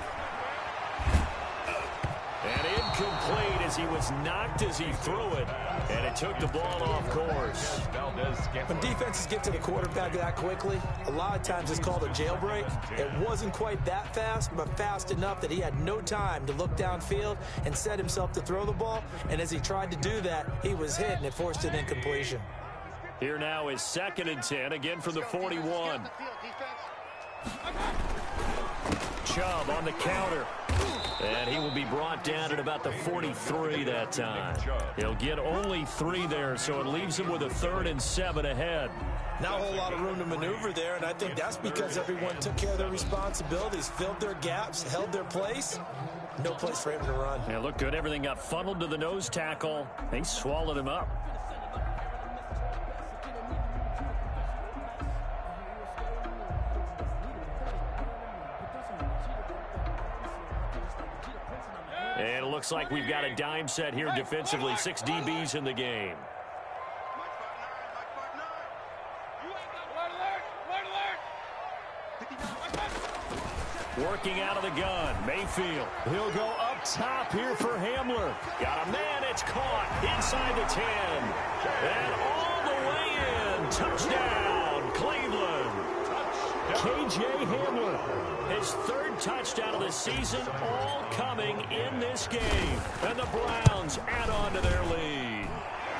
And incomplete as he was knocked as he threw it. And it took the ball off course. When defenses get to the quarterback that quickly, a lot of times it's called a jailbreak. It wasn't quite that fast, but fast enough that he had no time to look downfield and set himself to throw the ball. And as he tried to do that, he was hit, and it forced an incompletion. Here now is 2nd and 10, again from the 41. Chubb on the counter. And he will be brought down at about the 43 that time. He'll get only 3 there, so it leaves him with a 3rd and 7 ahead. Not a whole lot of room to maneuver there, and I think that's because everyone took care of their responsibilities, filled their gaps, held their place. No place for him to run. Yeah, looked good. Everything got funneled to the nose tackle. They swallowed him up. And it looks like we've got a dime set here defensively. 6 DBs in the game. Working out of the gun. Mayfield. He'll go up top here for Hamler. Got a man. It's caught inside the 10. And all the way in. Touchdown, Cleveland. KJ Hamler. His 3rd touchdown of the season, all coming in this game. And the Browns add on to their lead.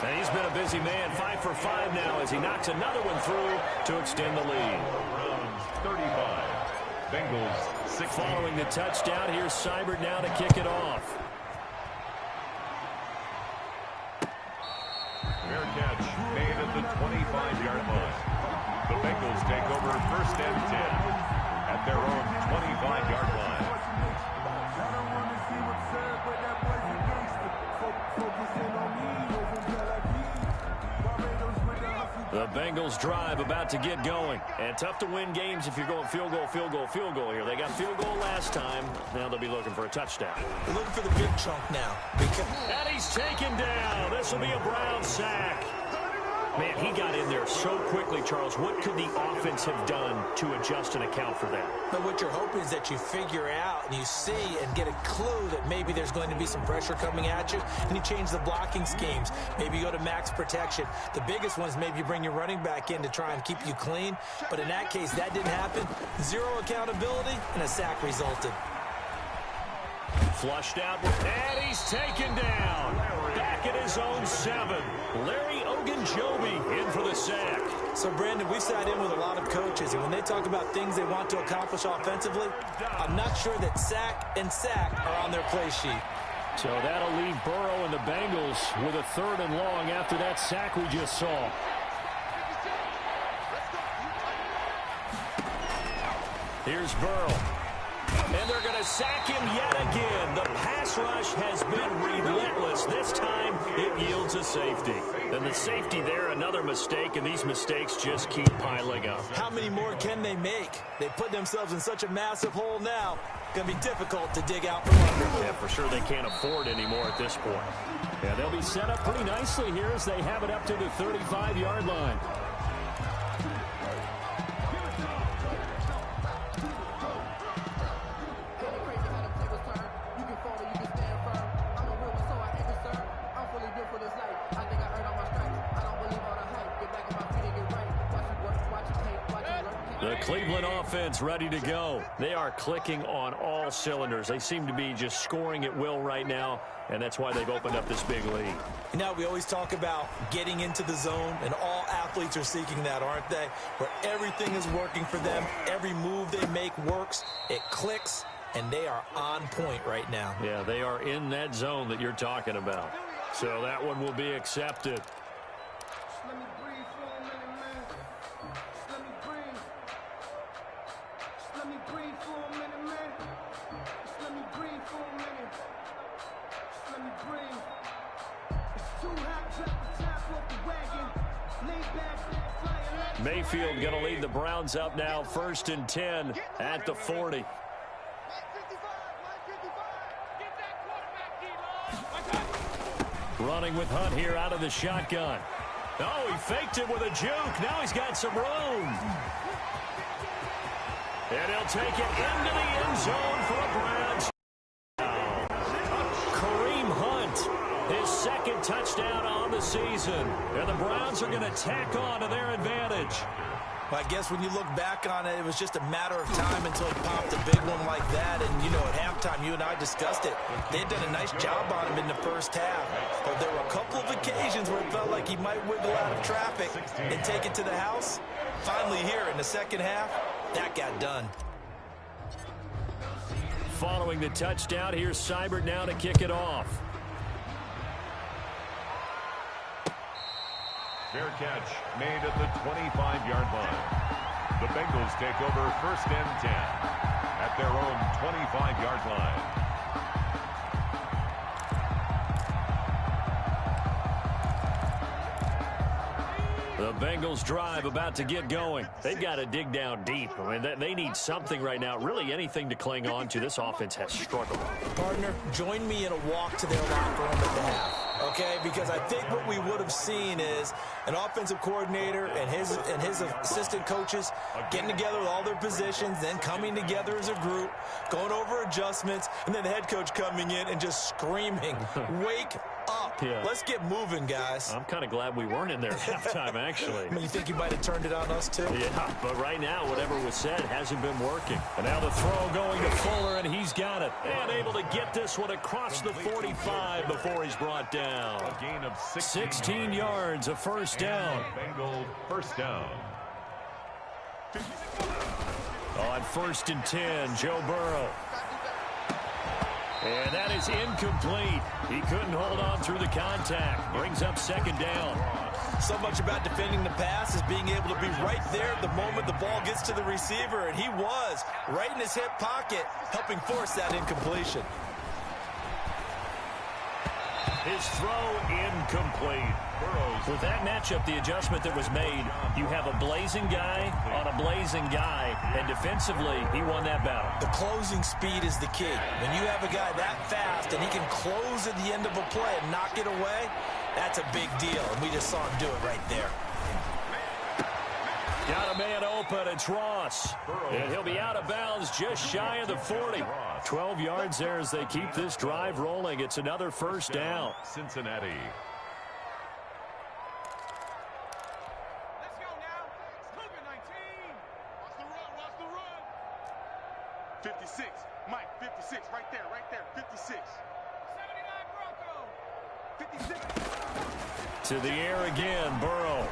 And he's been a busy man, 5 for 5 now as he knocks another one through to extend the lead. Browns 35, Bengals 6. Following the touchdown, here's Seibert now to kick it off. Fair catch made at the 25-yard line. The Bengals take over 1st and 10 at their own 25-yard line. The Bengals drive about to get going. And tough to win games if you're going field goal, field goal, field goal here. They got field goal last time. Now they'll be looking for a touchdown. They're looking for the big chunk now. And he's taken down. This will be a Brown sack. Man, he got in there so quickly, Charles. What could the offense have done to adjust and account for that? But what you're hoping is that you figure out and you see and get a clue that maybe there's going to be some pressure coming at you, and you change the blocking schemes. Maybe you go to max protection. The biggest one is maybe you bring your running back in to try and keep you clean. But in that case, that didn't happen. 0 accountability, and a sack resulted. Flushed out, and he's taken down. Back at his own 7. Larry Ogunjobi in for the sack. So, Brandon, we've sat in with a lot of coaches, and when they talk about things they want to accomplish offensively, I'm not sure that sack and sack are on their play sheet. So that'll leave Burrow and the Bengals with a 3rd and long after that sack we just saw. Here's Burrow. And they're going to sack him yet again. The pass rush has been relentless. This time, it yields a safety. And the safety there, another mistake, and these mistakes just keep piling up. How many more can they make? They put themselves in such a massive hole now. Going to be difficult to dig out from under. Yeah, for sure they can't afford anymore at this point. Yeah, they'll be set up pretty nicely here as they have it up to the 35-yard line. The Cleveland offense ready to go. They are clicking on all cylinders. They seem to be just scoring at will right now, and that's why they've opened up this big lead. You know, we always talk about getting into the zone, and all athletes are seeking that, aren't they? Where everything is working for them. Every move they make works. It clicks, and they are on point right now. Yeah, they are in that zone that you're talking about. So that one will be accepted. Let me breathe. Mayfield going to lead the Browns up now, 1st and 10 at the 40. Running with Hunt here out of the shotgun. Oh, he faked it with a juke. Now he's got some room. And he'll take it into the end zone for a Browns. Kareem Hunt, his 2nd touchdown on the season. And the Browns are going to tack on to their advantage. I guess when you look back on it, it was just a matter of time until he popped a big one like that. And, you know, at halftime, you and I discussed it. They had done a nice job on him in the first half. But there were a couple of occasions where it felt like he might wiggle out of traffic and take it to the house. Finally here in the second half, that got done. Following the touchdown, here's Seibert now to kick it off. Fair catch made at the 25-yard line. The Bengals take over 1st and 10 at their own 25-yard line. The Bengals drive about to get going. They've got to dig down deep. I mean, they need something right now, really anything to cling on to. This offense has struggled. Partner, join me in a walk to their locker room at the half, okay? Because I think what we would have seen is an offensive coordinator and his assistant coaches getting together with all their positions, then coming together as a group, going over adjustments, and then the head coach coming in and just screaming, wake up. Yeah. Let's get moving, guys. I'm kind of glad we weren't in there at halftime, actually. I mean, you think you might have turned it on us, too? Yeah, but right now, whatever was said hasn't been working. And now the throw going to Fuller, and he's got it. And able to get this one across the 45 before he's brought down. A gain of 16 yards, a 1st down. Bengal 1st down. On 1st and 10, Joe Burrow. And that is incomplete. He couldn't hold on through the contact. Brings up 2nd down. So much about defending the pass is being able to be right there the moment the ball gets to the receiver, and he was right in his hip pocket, helping force that incompletion. His throw incomplete. With that matchup, the adjustment that was made, you have a blazing guy on a blazing guy, and defensively, he won that battle. The closing speed is the key. When you have a guy that fast and he can close at the end of a play and knock it away, that's a big deal, and we just saw him do it right there. Got a man open. It's Ross. And he'll be out of bounds just shy of the 40. 12 yards there as they keep this drive rolling. It's another 1st down. Cincinnati. Let's go now. Cougar 19. Watch the run. Watch the run. 56. Mike, 56. Right there. Right there. 56. 79 Bronco. 56. To the air again, Burrow.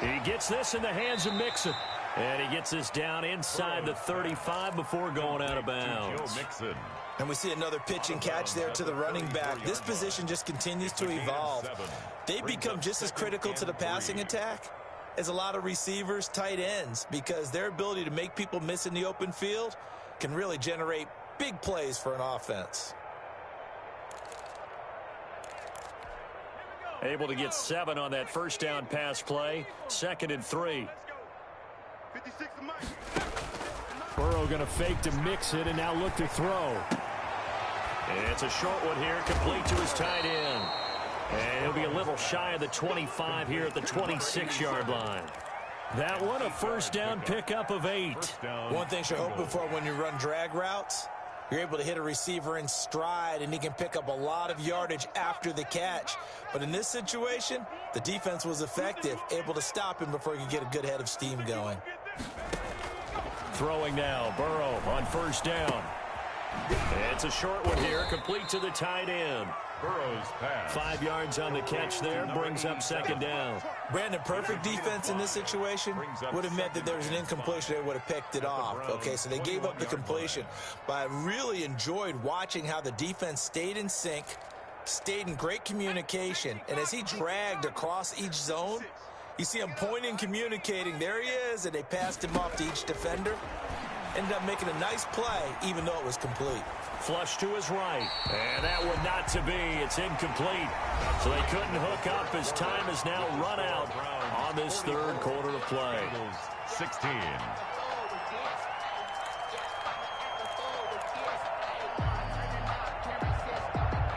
He gets this in the hands of Mixon. And he gets this down inside the 35 before going out of bounds. And we see another pitch and catch there to the running back. This position just continues to evolve. They become just as critical to the passing attack as a lot of receivers, tight ends, because their ability to make people miss in the open field can really generate big plays for an offense. Able to get 7 on that 1st down pass play. 2nd and 3. 56 to Mike. Burrow going to fake to mix it and now look to throw. And it's a short one here, complete to his tight end. And he'll be a little shy of the 25 here at the 26-yard line. That one, a 1st down pickup of 8. One thing you're hoping for when you run drag routes, you're able to hit a receiver in stride, and he can pick up a lot of yardage after the catch. But in this situation, the defense was effective, able to stop him before he could get a good head of steam going. Throwing now, Burrow on 1st down. It's a short one here, complete to the tight end. Burrow's pass. 5 yards on the catch there, brings up 2nd down. Brandon, perfect defense in this situation would have meant that there was an incompletion. They would have picked it off. Okay, so they gave up the completion. But I really enjoyed watching how the defense stayed in sync, stayed in great communication, and as he dragged across each zone, you see him pointing, communicating. There he is, and they passed him off to each defender. ended up making a nice play, even though it was complete. Flush to his right, and that one not to be. It's incomplete. So they couldn't hook up as time is now run out on this third quarter of play. 16.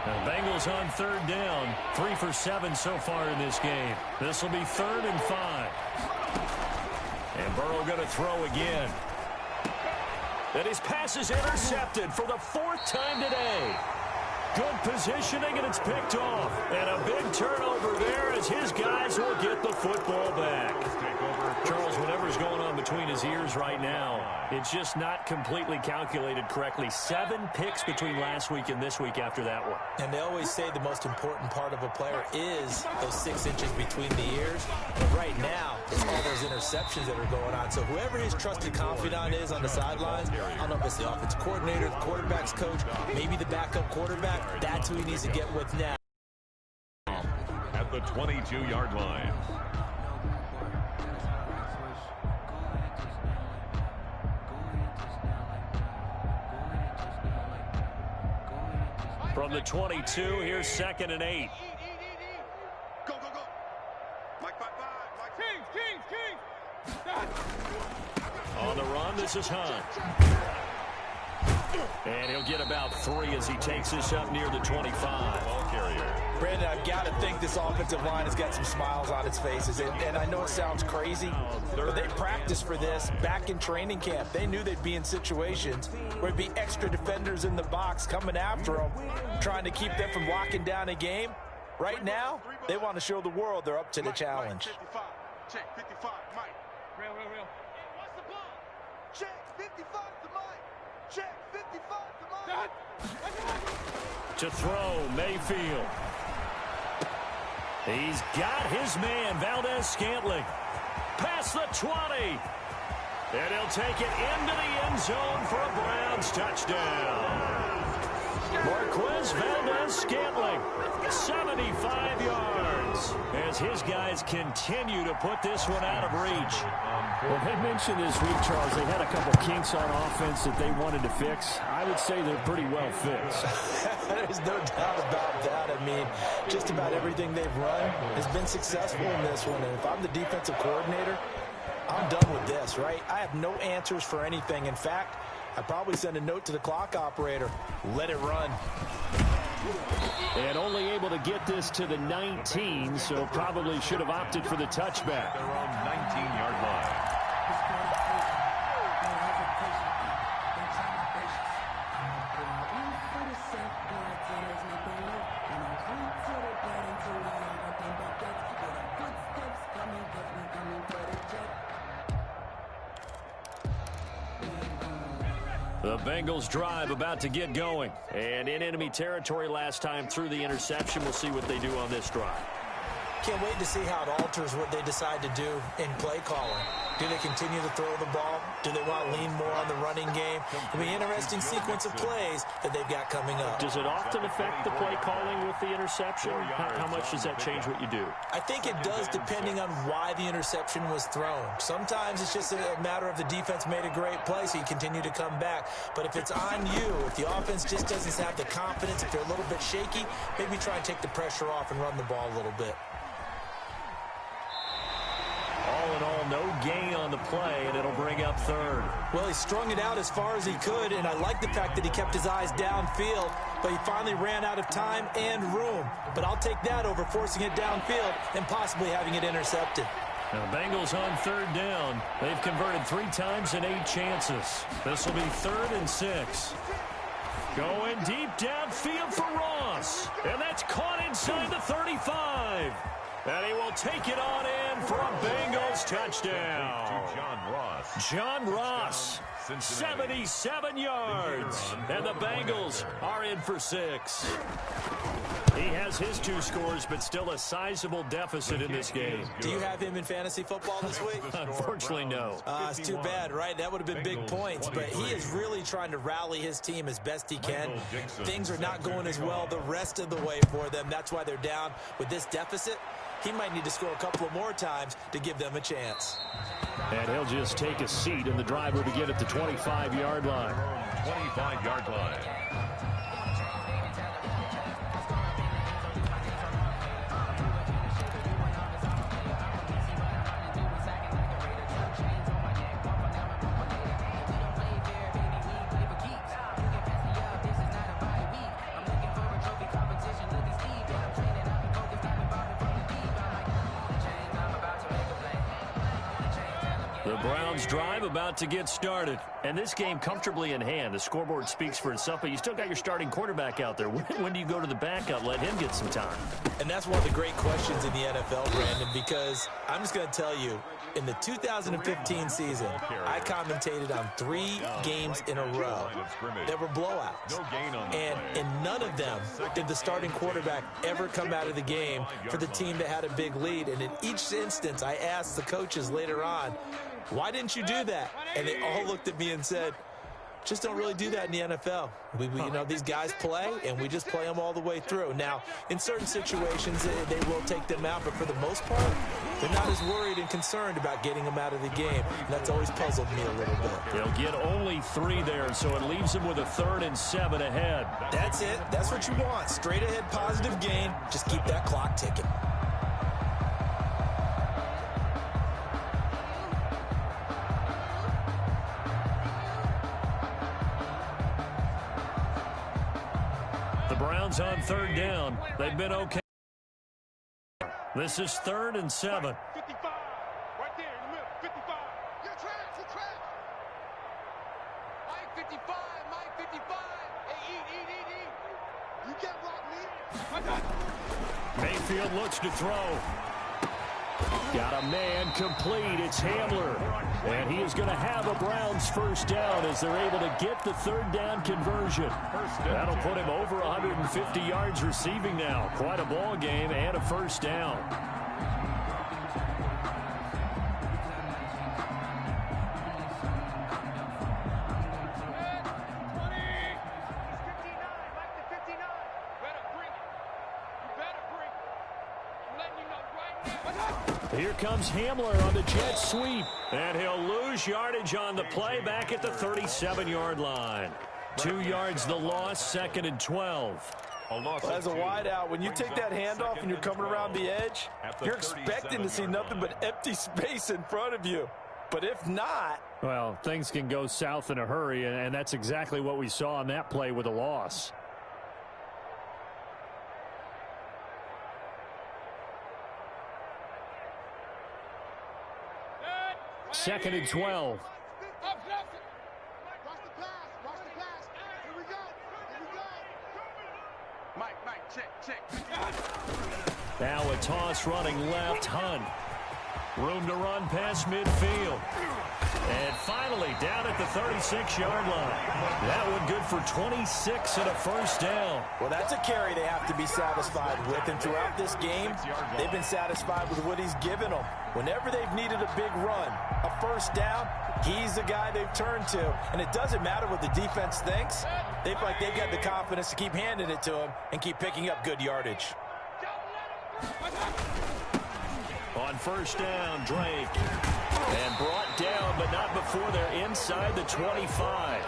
The Bengals on third down, 3 for 7 so far in this game. This will be 3rd and 5. And Burrow going to throw again. And his pass is intercepted for the 4th time today. Good positioning, and it's picked off. And a big turnover there as his guys will get the football back. Charles, whatever's going on between his ears right now, it's just not completely calculated correctly. 7 picks between last week and this week after that one. And they always say the most important part of a player is those 6 inches between the ears. But right now, it's all those interceptions that are going on. So whoever his trusted confidant is on the sidelines, I don't know if it's the offensive coordinator, the quarterback's coach, maybe the backup quarterback, that's who he needs to get with now. At the 22-yard line. From the 22, here's 2nd and 8. Go, go, go. Mike, bye, bye. Mike. King. On the run, this is Hunt. And he'll get about 3 as he takes this up near the 25. Ball carrier. Brandon, I've got to think this offensive line has got some smiles on its faces. And I know it sounds crazy, but they practiced for this back in training camp. They knew they'd be in situations where there'd be extra defenders in the box coming after them, trying to keep them from locking down a game. Right now, they want to show the world they're up to the challenge. Mike, 55. Check 55, Mike. Real. What's the ball? Check 55 to Mike. Check 55 to Mike. To throw, Mayfield. He's got his man, Valdez-Scantling. Past the 20. And he'll take it into the end zone for a Browns touchdown. Marquez Valdez-Scantling, 75 yards, as his guys continue to put this one out of reach. Well, they mentioned this week, Charles, they had a couple kinks on offense that they wanted to fix. I would say they're pretty well fixed. There's no doubt about that. I mean, just about everything they've run has been successful in this one. And if I'm the defensive coordinator, I'm done with this, right? I have no answers for anything. In fact, I'd probably send a note to the clock operator. Let it run. And only able to get this to the 19, so probably should have opted for the touchback. Their own 19-yard line. The Bengals drive about to get going. And in enemy territory last time through the interception. We'll see what they do on this drive. Can't wait to see how it alters what they decide to do in play calling. Do they continue to throw the ball? Do they want to lean more on the running game? It'll be an interesting sequence of plays that they've got coming up. Does it often affect the play calling with the interception? How much does that change what you do? I think it does, depending on why the interception was thrown. Sometimes it's just a matter of the defense made a great play, so you continue to come back. But if it's on you, if the offense just doesn't have the confidence, if they're a little bit shaky, maybe try and take the pressure off and run the ball a little bit. All in all, no gain on the play, and it'll bring up third. Well, he strung it out as far as he could, and I like the fact that he kept his eyes downfield, but he finally ran out of time and room. But I'll take that over forcing it downfield and possibly having it intercepted. Now, the Bengals on third down. They've converted 3 times in 8 chances. This will be 3rd and 6. Going deep downfield for Ross, and that's caught inside the 35. And he will take it on in for a Bengals touchdown. John Ross, 77 yards. And the Bengals are in for 6. He has his 2 scores, but still a sizable deficit in this game. Do you have him in fantasy football this week? Unfortunately, no. It's too bad, right? That would have been big points, but he is really trying to rally his team as best he can. Things are not going as well the rest of the way for them. That's why they're down with this deficit. he might need to score a couple of more times to give them a chance. And he'll just take a seat, and the drive will begin at the 25-yard line. 25-yard line. The Browns drive about to get started. And this game comfortably in hand. The scoreboard speaks for itself, but you still got your starting quarterback out there. When do you go to the backup? Let him get some time. And that's one of the great questions in the NFL, Brandon, because I'm just going to tell you, in the 2015 season, I commentated on 3 games in a row that were blowouts. And in none of them did the starting quarterback ever come out of the game for the team that had a big lead. And in each instance, I asked the coaches later on, why didn't you do that? And they all looked at me and said, just don't really do that in the NFL. You know, these guys play, and we just play them all the way through. Now, in certain situations, they will take them out, but for the most part, they're not as worried and concerned about getting them out of the game. And that's always puzzled me a little bit. They'll get only 3 there, so it leaves them with a 3rd and 7 ahead. That's it. That's what you want. Straight ahead, positive gain. Just keep that clock ticking. Browns on 3rd down. They've been okay. This is 3rd and 7. 55. Right there in the middle. 55. You're trash. You're trash. Mike 55. Mike 55. Hey, eat. You can't block me. Mayfield looks to throw. Got a man complete. It's Hamler. And he is going to have a Browns 1st down as they're able to get the 3rd down conversion. That'll put him over 150 yards receiving now. Quite a ball game and a 1st down. Here comes Hamler on the jet sweep. And he'll lose yardage on the play back at the 37-yard line. 2 yards the loss, 2nd and 12. Well, as a wideout, when you take that handoff and you're coming around the edge, you're expecting to see nothing but empty space in front of you. But if not... Well, things can go south in a hurry, and that's exactly what we saw on that play with a loss. 2nd and 12. Mike, check. Now a toss running left. Hunt. Room to run past midfield. And finally down at the 36-yard line. That one good for 26 and a 1st down. Well, that's a carry they have to be satisfied with. And throughout this game, they've been satisfied with what he's given them. Whenever they've needed a big run, a 1st down, he's the guy they've turned to. And it doesn't matter what the defense thinks. They feel like they've got the confidence to keep handing it to him and keep picking up good yardage. On 1st down, Drake. And brought down, but not before they're inside the 25.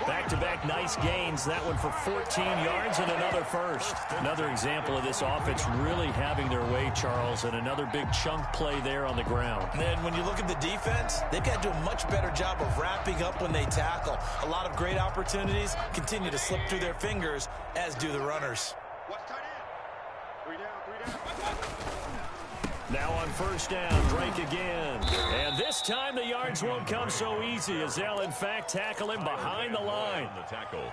Back-to-back nice gains. That one for 14 yards and another 1st. Another example of this offense really having their way, Charles, and another big chunk play there on the ground. And then when you look at the defense, they've got to do a much better job of wrapping up when they tackle. A lot of great opportunities continue to slip through their fingers, as do the runners. Now on 1st down, Drake again. And this time the yards won't come so easy as they'll, in fact, tackle him behind the line.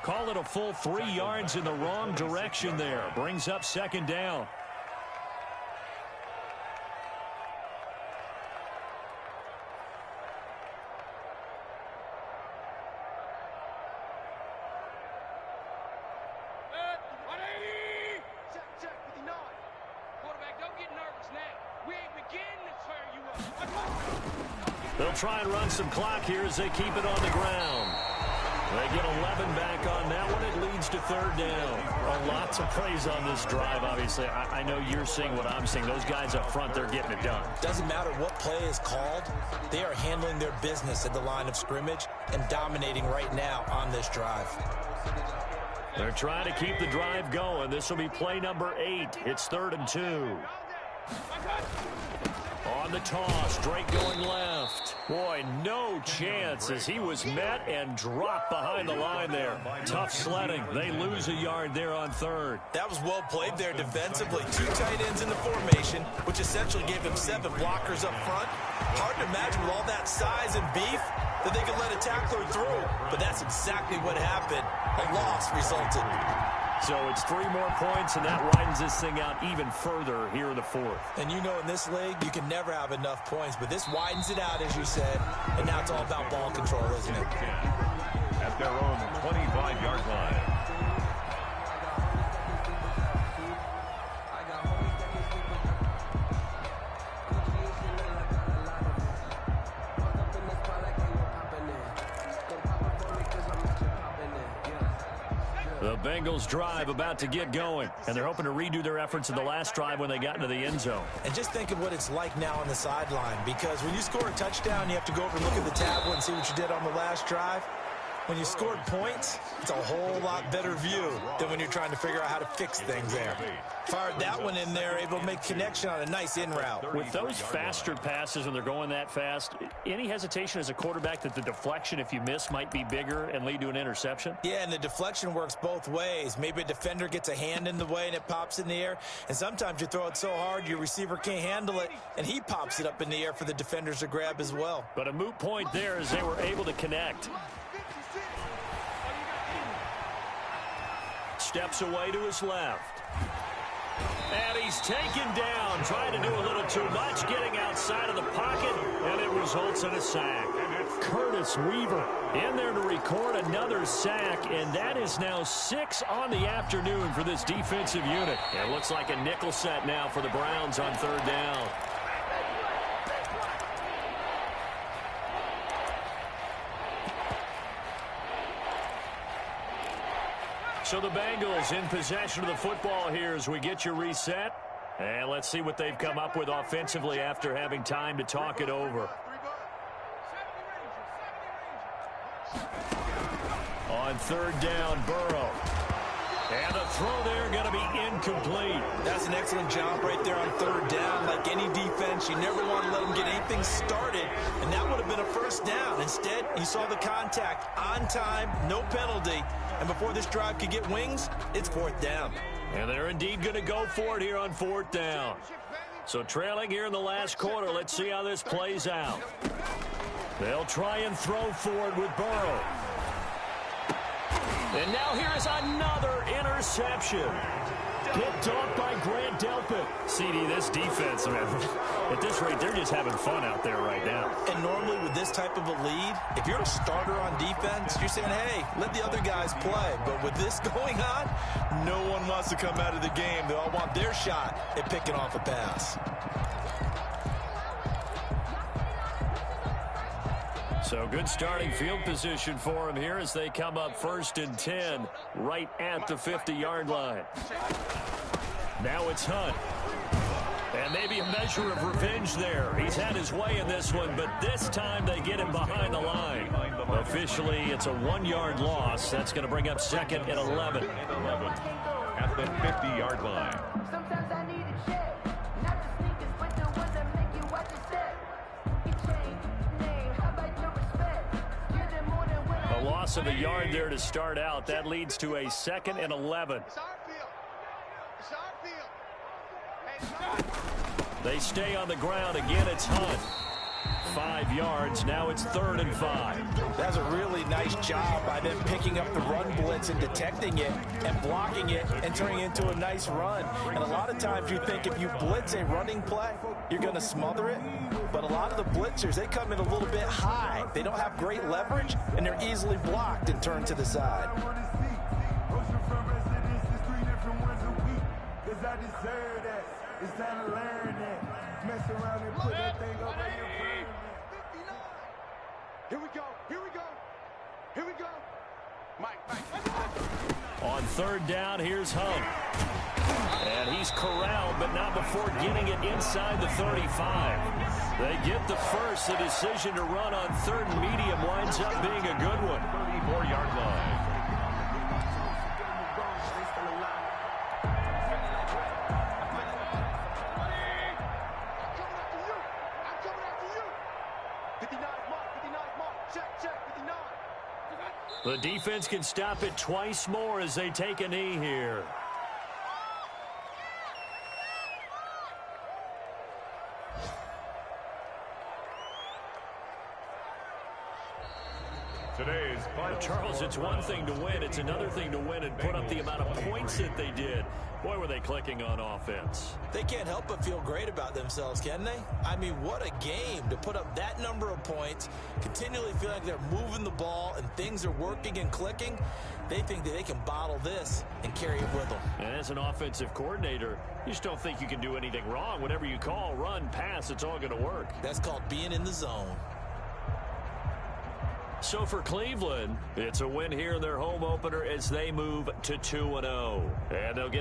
Call it a full 3 yards in the wrong direction there. Brings up 2nd down. They'll try and run some clock here as they keep it on the ground. They get 11 back on that one. It leads to third down. A lot to praise on this drive, obviously. I know you're seeing what I'm seeing. Those guys up front, they're getting it done. Doesn't matter what play is called. They are handling their business at the line of scrimmage and dominating right now on this drive. They're trying to keep the drive going. This will be play number 8. It's 3rd and 2. On the toss, Drake going left. Boy, no chance as he was met and dropped behind the line there. Tough sledding. They lose a yard there on 3rd. That was well played there defensively. 2 tight ends in the formation, which essentially gave him 7 blockers up front. Hard to imagine with all that size and beef that they could let a tackler through. But that's exactly what happened. A loss resulted. So it's 3 more points, and that widens this thing out even further here in the 4th. And you know in this league, you can never have enough points, but this widens it out, as you said, and now it's all about ball control, isn't it? At their own 25-yard line. The Bengals drive about to get going, and they're hoping to redo their efforts in the last drive when they got into the end zone. And just think of what it's like now on the sideline, because when you score a touchdown, you have to go over and look at the tablet and see what you did on the last drive. When you scored points, it's a whole lot better view than when you're trying to figure out how to fix things there. Fired that one in there, able to make connection on a nice in route. With those faster passes when they're going that fast, any hesitation as a quarterback that the deflection, if you miss, might be bigger and lead to an interception? Yeah, and the deflection works both ways. Maybe a defender gets a hand in the way and it pops in the air, and sometimes you throw it so hard your receiver can't handle it, and he pops it up in the air for the defenders to grab as well. But a moot point there as they were able to connect. Steps away to his left. And he's taken down, trying to do a little too much, getting outside of the pocket, and it results in a sack. Curtis Weaver in there to record another sack, and that is now 6 on the afternoon for this defensive unit. It looks like a nickel set now for the Browns on 3rd down. So the Bengals in possession of the football here as we get you reset. And let's see what they've come up with offensively after having time to talk it over. On 3rd down, Burrow. And the throw there going to be incomplete. That's an excellent job right there on 3rd down. Like any defense, you never want to let them get anything started, and that would have been a 1st down. Instead, you saw the contact on time, no penalty, and before this drive could get wings, it's 4th down. And they're indeed going to go for it here on 4th down. So trailing here in the last quarter, let's see how this plays out. They'll try and throw forward with Burrow. And now here is another interception. Picked off by Grant Delpit. CD, this defense, man, at this rate, they're just having fun out there right now. And normally with this type of a lead, if you're a starter on defense, you're saying, hey, let the other guys play. But with this going on, no one wants to come out of the game. They all want their shot at picking off a pass. So good starting field position for him here as they come up 1st and 10 right at the 50-yard line. Now it's Hunt. And maybe a measure of revenge there. He's had his way in this one, but this time they get him behind the line. Officially, it's a 1-yard loss. That's going to bring up 2nd and 11. At the 50-yard line. Sometimes I need a check. Not the sneakers, but the ones that make you watch your step. You change name, how about your respect? You're the more than what A loss of a yard there to start out. That leads to a 2nd and 11. It's our field. It's our field. Hey, it's our They stay on the ground. Again, it's Hunt. 5 yards. Now it's 3rd and 5. That's a really nice job by them picking up the run blitz and detecting it and blocking it and turning it into a nice run. And a lot of times you think if you blitz a running play, you're going to smother it. But a lot of the blitzers, they come in a little bit high. They don't have great leverage, and they're easily blocked and turned to the side. It's time to learn that. Mess around and put that thing over your brain. 59. Here we go. Here we go. Here we go. Mike. On On third down, here's Hunt. And he's corralled, but not before getting it inside the 35. They get the first. The decision to run on third and medium winds up being a good one. 34-yard line. The defense can stop it twice more as they take a knee here. Today's final Charles, it's one thing to win. It's another thing to win and put up the amount of points that they did. Boy, were they clicking on offense. They can't help but feel great about themselves, can they? I mean, what a game to put up that number of points, continually feel like they're moving the ball and things are working and clicking. They think that they can bottle this and carry it with them. And as an offensive coordinator, you just don't think you can do anything wrong. Whatever you call, run, pass, it's all going to work. That's called being in the zone. So for Cleveland, it's a win here in their home opener as they move to 2-0. And they'll get